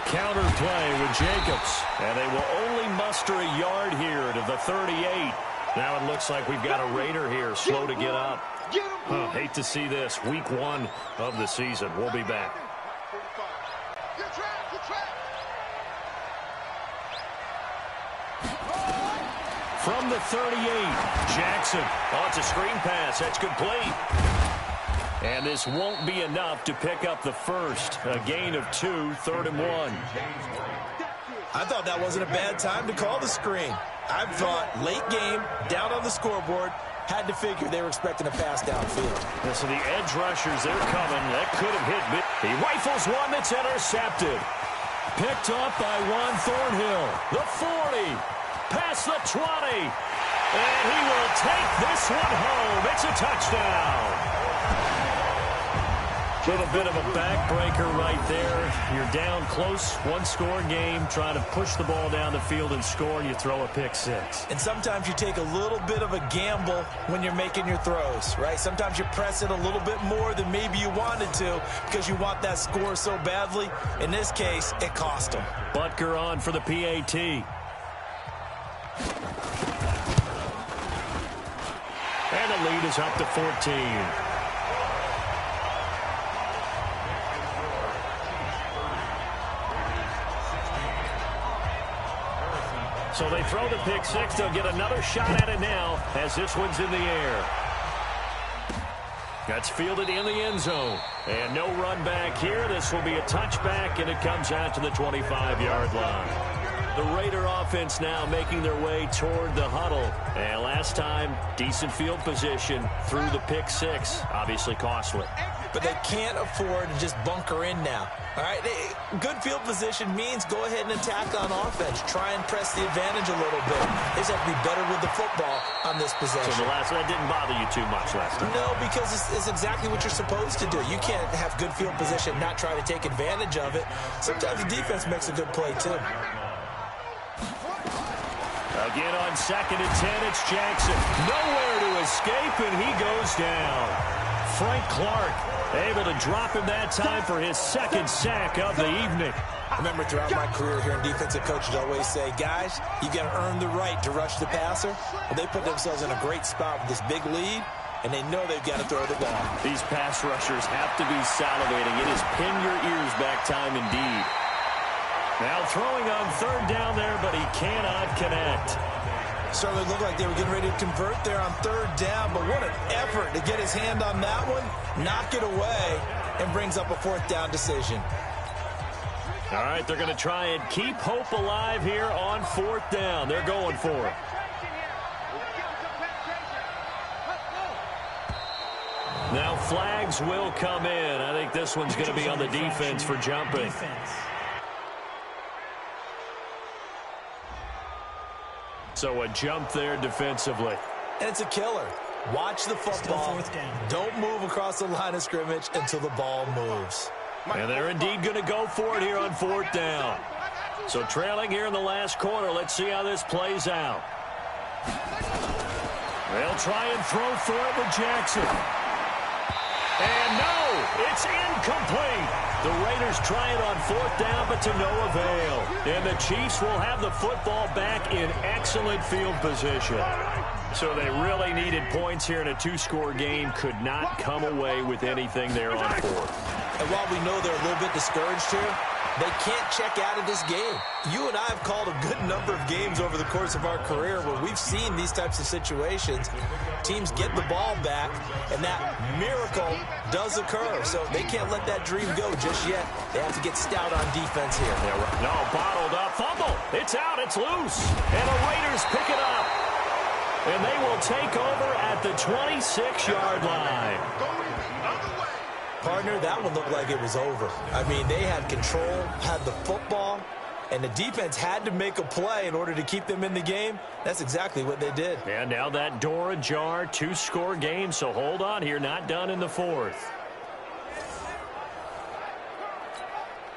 Counter play with Jacobs. And they will only muster a yard here to the 38. Now it looks like we've got a Raider here, slow to get up. Hate to see this. Week 1 of the season. We'll be back. From the 38, Jackson. Oh, it's a screen pass. That's complete. And this won't be enough to pick up the first. A gain of 2, 3rd and 1. I thought that wasn't a bad time to call the screen. I thought late game, down on the scoreboard, had to figure they were expecting a pass downfield. So the edge rushers, they're coming. That could have hit. He rifles one that's intercepted. Picked up by Juan Thornhill. The 40. Past the 20. And he will take this one home. It's a touchdown. A little bit of a backbreaker right there. You're down close, one-score game, trying to push the ball down the field and score, and you throw a pick six. And sometimes you take a little bit of a gamble when you're making your throws, right? Sometimes you press it a little bit more than maybe you wanted to because you want that score so badly. In this case, it cost them. Butker on for the PAT. And the lead is up to 14. So they throw the pick six. They'll get another shot at it now as this one's in the air. That's fielded in the end zone. And no run back here. This will be a touchback, and it comes out to the 25-yard line. The Raider offense now making their way toward the huddle. And last time, decent field position through the pick six. Obviously costly. But they can't afford to just bunker in now. All right, good field position means go ahead and attack on offense. Try and press the advantage a little bit. They just have to be better with the football on this possession. So that didn't bother you too much last time? No, because it's exactly what you're supposed to do. You can't have good field position and not try to take advantage of it. Sometimes the defense makes a good play, too. Again on 2nd and 10, it's Jackson. Nowhere to escape, and he goes down. Frank Clark able to drop him that time for his second sack of the evening. I remember throughout my career here in defensive coaches always say, guys, you got to earn the right to rush the passer. Well, they put themselves in a great spot with this big lead, and they know they've got to throw the ball. These pass rushers have to be salivating. It is pin your ears back time indeed. Now throwing on 3rd down there, but he cannot connect. Certainly looked like they were getting ready to convert there on 3rd down, but what an effort to get his hand on that one, knock it away, and brings up a 4th down decision. All right, they're going to try and keep hope alive here on 4th down. They're going for it. Now flags will come in. I think this one's going to be on the defense for jumping. So a jump there defensively. And it's a killer. Watch the football. Don't move across the line of scrimmage until the ball moves. And they're indeed going to go for it here on 4th down. So trailing here in the last quarter. Let's see how this plays out. They'll try and throw for it with Jackson. And no, it's incomplete. The Raiders try it on 4th down, but to no avail. And the Chiefs will have the football back in excellent field position. So they really needed points here in a 2-score game. Could not come away with anything there on 4th. And while we know they're a little bit discouraged here, they can't check out of this game. You and I have called a good number of games over the course of our career where we've seen these types of situations. Teams get the ball back, and that miracle does occur. So they can't let that dream go just yet. They have to get stout on defense here. No, bottled up. Fumble. It's out. It's loose. And the Raiders pick it up. And they will take over at the 26-yard line. Partner, that one looked like it was over. I mean, they had control, had the football, and the defense had to make a play in order to keep them in the game. That's exactly what they did. And now that door ajar, 2-score game, so hold on here, not done in the 4th.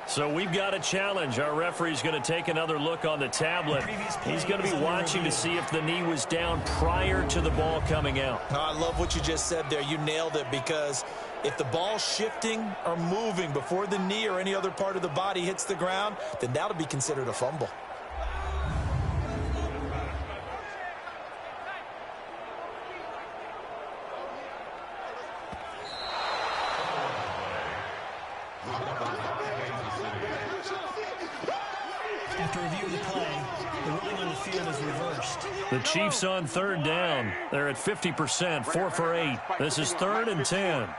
So we've got a challenge. Our referee's going to take another look on the tablet. He's going to be watching to see if the knee was down prior to the ball coming out. Oh, I love what you just said there. You nailed it, because if the ball's shifting or moving before the knee or any other part of the body hits the ground, then that'll be considered a fumble. After review of the play, the ruling on the field is reversed. The Chiefs on 3rd down. They're at 50%, 4 for 8. This is 3rd and 10.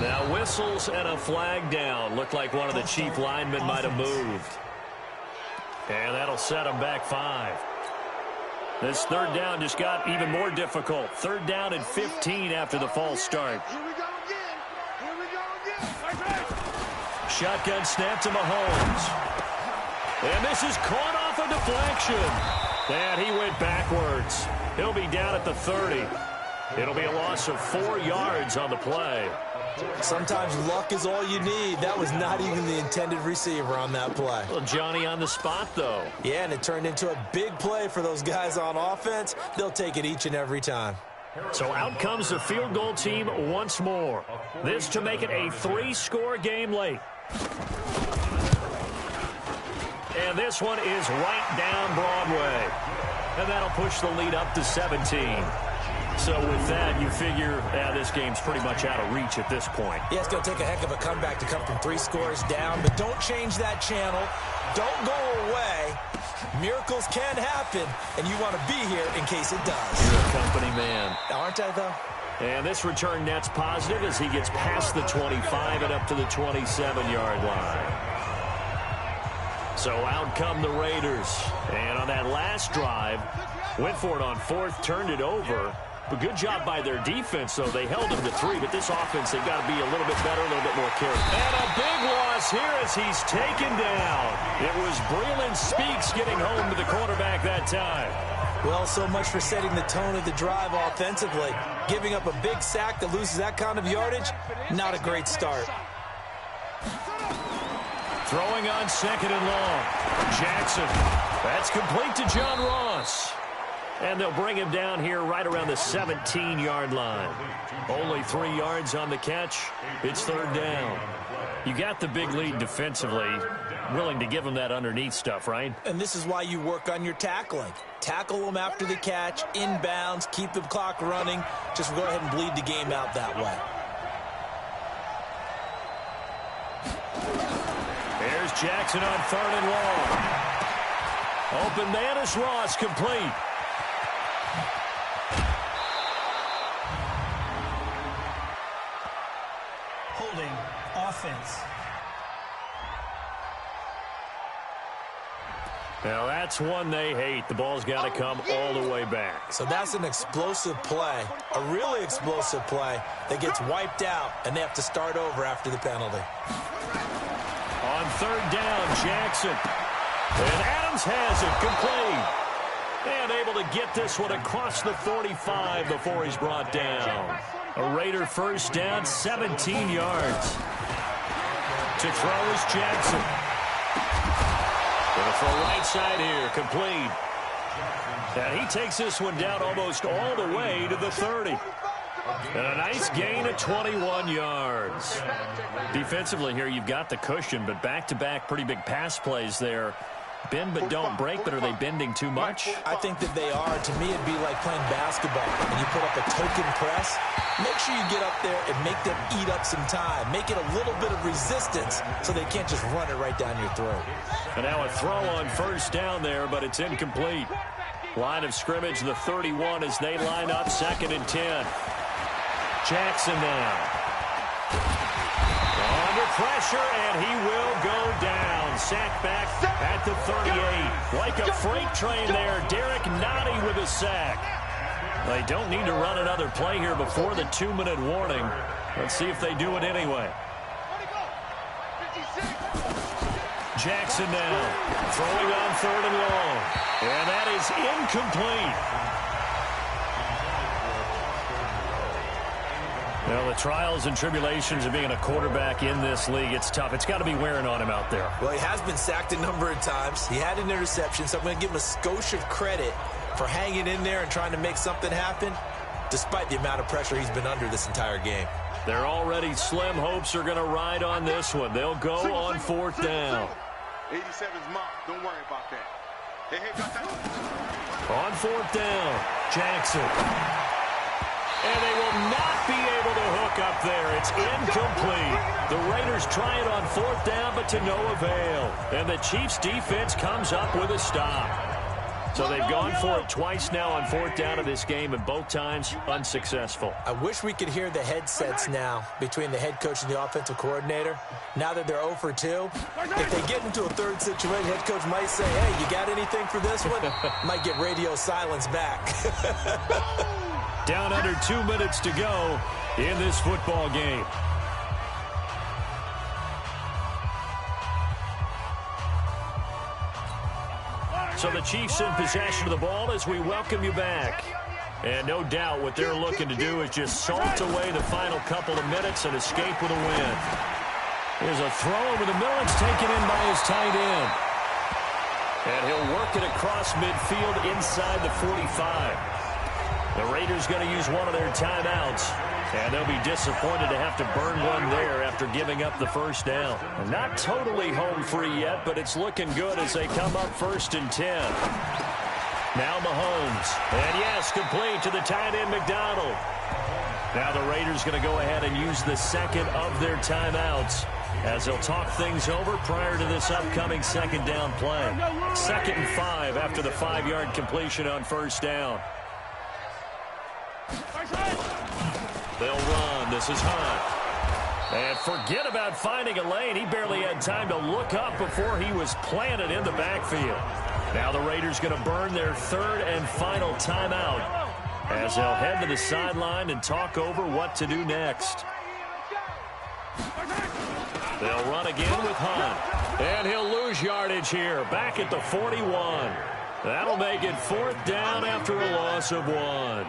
Now whistles and a flag down. Looked like one of the Chief linemen might have moved. And that'll set them back 5. This 3rd down just got even more difficult. 3rd down and 15 after the false start. Here we go again. Here we go again. Shotgun snap to Mahomes. And this is caught off a deflection. And he went backwards. He'll be down at the 30. It'll be a loss of 4 yards on the play. Sometimes luck is all you need. That was not even the intended receiver on that play. Well, Johnny on the spot, though. Yeah, and it turned into a big play for those guys on offense. They'll take it each and every time. So out comes the field goal team once more. This to make it a 3-score game late. And this one is right down Broadway. And that'll push the lead up to 17. So with that, you figure this game's pretty much out of reach at this point. Yeah, it's going to take a heck of a comeback to come from 3 scores down, but don't change that channel. Don't go away. Miracles can happen, and you want to be here in case it does. You're a company man. Aren't I, though? And this return net's positive as he gets past the 25 and up to the 27-yard line. So out come the Raiders. And on that last drive, went for it on 4th, turned it over. But good job by their defense, though. They held him to 3, but this offense, they've got to be a little bit better, a little bit more careful. And a big loss here as he's taken down. It was Breland Speaks getting home to the quarterback that time. Well, so much for setting the tone of the drive offensively. Giving up a big sack that loses that kind of yardage, not a great start. Throwing on 2nd and long. Jackson. That's complete to John Ross. And they'll bring him down here right around the 17-yard line. Only 3 yards on the catch. It's 3rd down. You got the big lead defensively. Willing to give them that underneath stuff, right? And this is why you work on your tackling. Tackle them after the catch, inbounds, keep the clock running. Just go ahead and bleed the game out that way. There's Jackson on 3rd and long. Open man is Ross, complete. Holding offense. Now that's one they hate. The ball's got to come all the way back. So that's an explosive play, a really explosive play that gets wiped out, and they have to start over after the penalty. On 3rd down, Jackson. And Adams has it, complete. And able to get this one across the 45 before he's brought down. A Raider 1st down, 17 yards. To throw is Jackson. Going to throw right side here, complete. And he takes this one down almost all the way to the 30. And a nice gain of 21 yards. Defensively here, you've got the cushion, but back-to-back pretty big pass plays there. Bend but don't break, but are they bending too much? I think that they are. To me, it'd be like playing basketball. When you put up a token press, make sure you get up there and make them eat up some time. Make it a little bit of resistance so they can't just run it right down your throat. And now a throw on 1st down there, but it's incomplete. Line of scrimmage, the 31 as they line up 2nd and 10. Jackson now. Under pressure, and he will go down. Sack back at the 38. Like a freight train there, Derek Nottie with a sack. They don't need to run another play here before the 2-minute warning. Let's see if they do it anyway. Jackson now, throwing on 3rd and long. And that is incomplete. Well, the trials and tribulations of being a quarterback in this league, it's tough. It's got to be wearing on him out there. Well, he has been sacked a number of times. He had an interception, so I'm going to give him a skosh of credit for hanging in there and trying to make something happen, despite the amount of pressure he's been under this entire game. Their already slim hopes are going to ride on this one. They'll go on 4th down. 87's mark. Don't worry about that. Hey, got that. On 4th down, Jackson. And they will not be able to hook up there. It's incomplete. The Raiders try it on 4th down, but to no avail. And the Chiefs' defense comes up with a stop. So they've gone for it twice now on 4th down of this game, and both times unsuccessful. I wish we could hear the headsets now between the head coach and the offensive coordinator. Now that they're 0 for 2, if they get into a 3rd situation, head coach might say, hey, you got anything for this one? Might get radio silence back. Down under 2 minutes to go in this football game. So the Chiefs in possession of the ball as we welcome you back. And no doubt what they're looking to do is just salt away the final couple of minutes and escape with a win. There's a throw over the middle. It's taken in by his tight end. And he'll work it across midfield inside the 45. The Raiders going to use one of their timeouts. And they'll be disappointed to have to burn one there after giving up the 1st down. Not totally home free yet, but it's looking good as they come up 1st and 10. Now Mahomes. And yes, complete to the tight end McDonald. Now the Raiders going to go ahead and use the second of their timeouts as they'll talk things over prior to this upcoming second down play. 2nd and 5 after the 5-yard completion on first down. They'll run. This is Hunt. And forget about finding a lane. He barely had time to look up before he was planted in the backfield. Now the Raiders going to burn their 3rd and final timeout as they'll head to the sideline and talk over what to do next. They'll run again with Hunt. And he'll lose yardage here. Back at the 41. That'll make it 4th down after a loss of 1.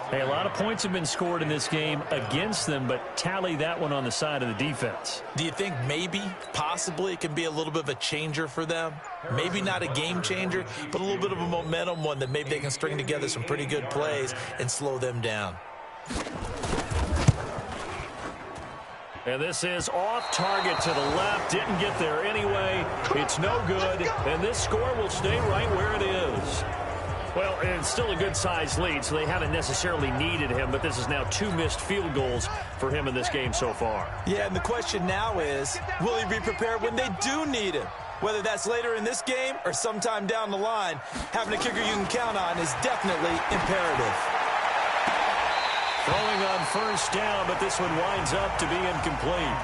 Hey, a lot of points have been scored in this game against them, but tally that one on the side of the defense. Do you think maybe, possibly, it can be a little bit of a changer for them? Maybe not a game changer, but a little bit of a momentum one that maybe they can string together some pretty good plays and slow them down. And this is off target to the left. Didn't get there anyway. It's no good. And this score will stay right where it is. Well, it's still a good-sized lead, so they haven't necessarily needed him, but this is now 2 missed field goals for him in this game so far. Yeah, and the question now is, will he be prepared when they do need him? Whether that's later in this game or sometime down the line, having a kicker you can count on is definitely imperative. Throwing on first down, but this one winds up to be incomplete.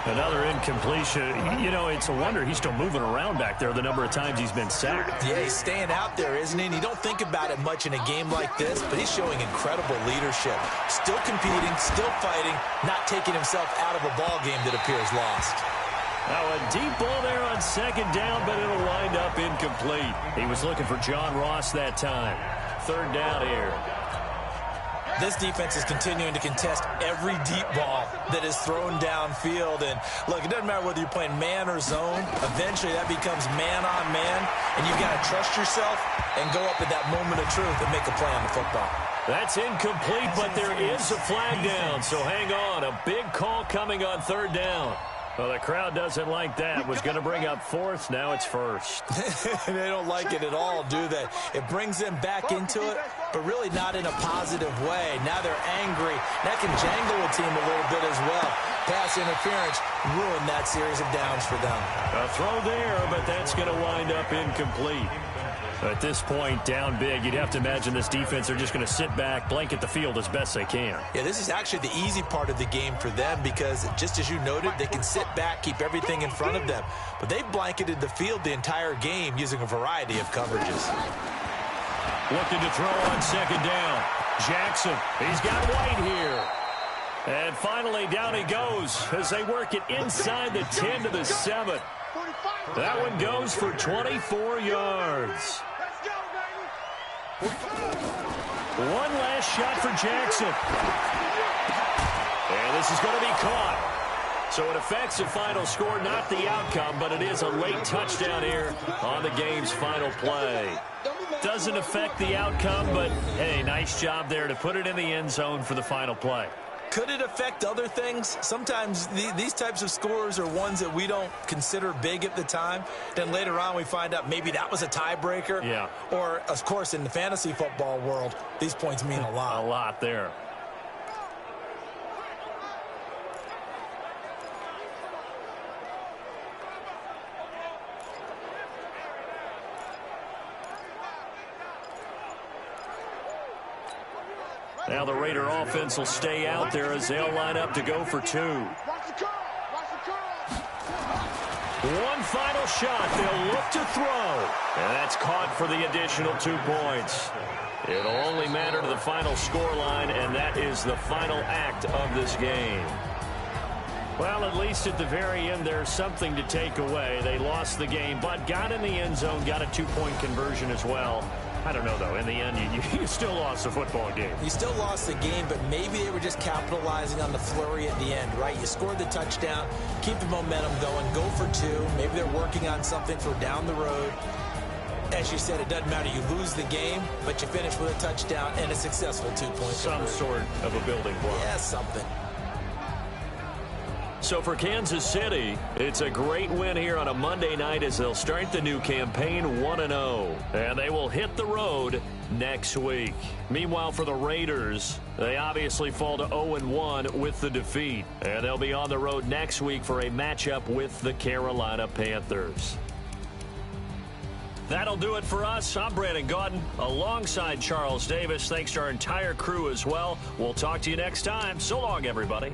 Another incompletion. You know, it's a wonder he's still moving around back there the number of times he's been sacked. Yeah, he's staying out there, isn't he? And you don't think about it much in a game like this, but he's showing incredible leadership. Still competing, still fighting, not taking himself out of a ball game that appears lost. Now a deep ball there on 2nd down, but it'll wind up incomplete. He was looking for John Ross that time. 3rd down here. This defense is continuing to contest every deep ball that is thrown downfield. And, look, it doesn't matter whether you're playing man or zone. Eventually, that becomes man-on-man, and you've got to trust yourself and go up at that moment of truth and make a play on the football. That's incomplete, but there is a flag down, so hang on. A big call coming on 3rd down. Well, the crowd doesn't like that. Was going to bring up 4th. Now it's 1st. They don't like it at all, do they? It brings them back into it, but really not in a positive way. Now they're angry. That can jangle a team a little bit as well. Pass interference ruined that series of downs for them. A throw there, but that's going to wind up incomplete. At this point, down big, you'd have to imagine this defense are just going to sit back, blanket the field as best they can. Yeah, this is actually the easy part of the game for them because, just as you noted, they can sit back, keep everything in front of them. But they've blanketed the field the entire game using a variety of coverages. Looking to throw on 2nd down. Jackson, he's got White here. And finally, down he goes as they work it inside the 10 to the 7. That one goes for 24 yards. One last shot for Jackson. And this is going to be caught. So it affects the final score, not the outcome, but it is a late touchdown here on the game's final play. Doesn't affect the outcome, but, hey, nice job there to put it in the end zone for the final play. Could it affect other things? Sometimes these types of scores are ones that we don't consider big at the time. Then later on we find out maybe that was a tiebreaker. Yeah. Or, of course, in the fantasy football world, these points mean a lot. A lot there. Now the Raider offense will stay out there as they'll line up to go for 2. One final shot. They'll look to throw. And that's caught for the additional 2 points. It'll only matter to the final scoreline, and that is the final act of this game. Well, at least at the very end, there's something to take away. They lost the game, but got in the end zone, got a 2-point conversion as well. I don't know, though. In the end, you still lost the football game. You still lost the game, but maybe they were just capitalizing on the flurry at the end, right? You scored the touchdown, keep the momentum going, go for 2. Maybe they're working on something for down the road. As you said, it doesn't matter. You lose the game, but you finish with a touchdown and a successful 2-point Some conversion. sort of a building block. Yeah, something. So for Kansas City, it's a great win here on a Monday night as they'll start the new campaign 1-0. And they will hit the road next week. Meanwhile, for the Raiders, they obviously fall to 0-1 with the defeat. And they'll be on the road next week for a matchup with the Carolina Panthers. That'll do it for us. I'm Brandon Gaudin alongside Charles Davis. Thanks to our entire crew as well. We'll talk to you next time. So long, everybody.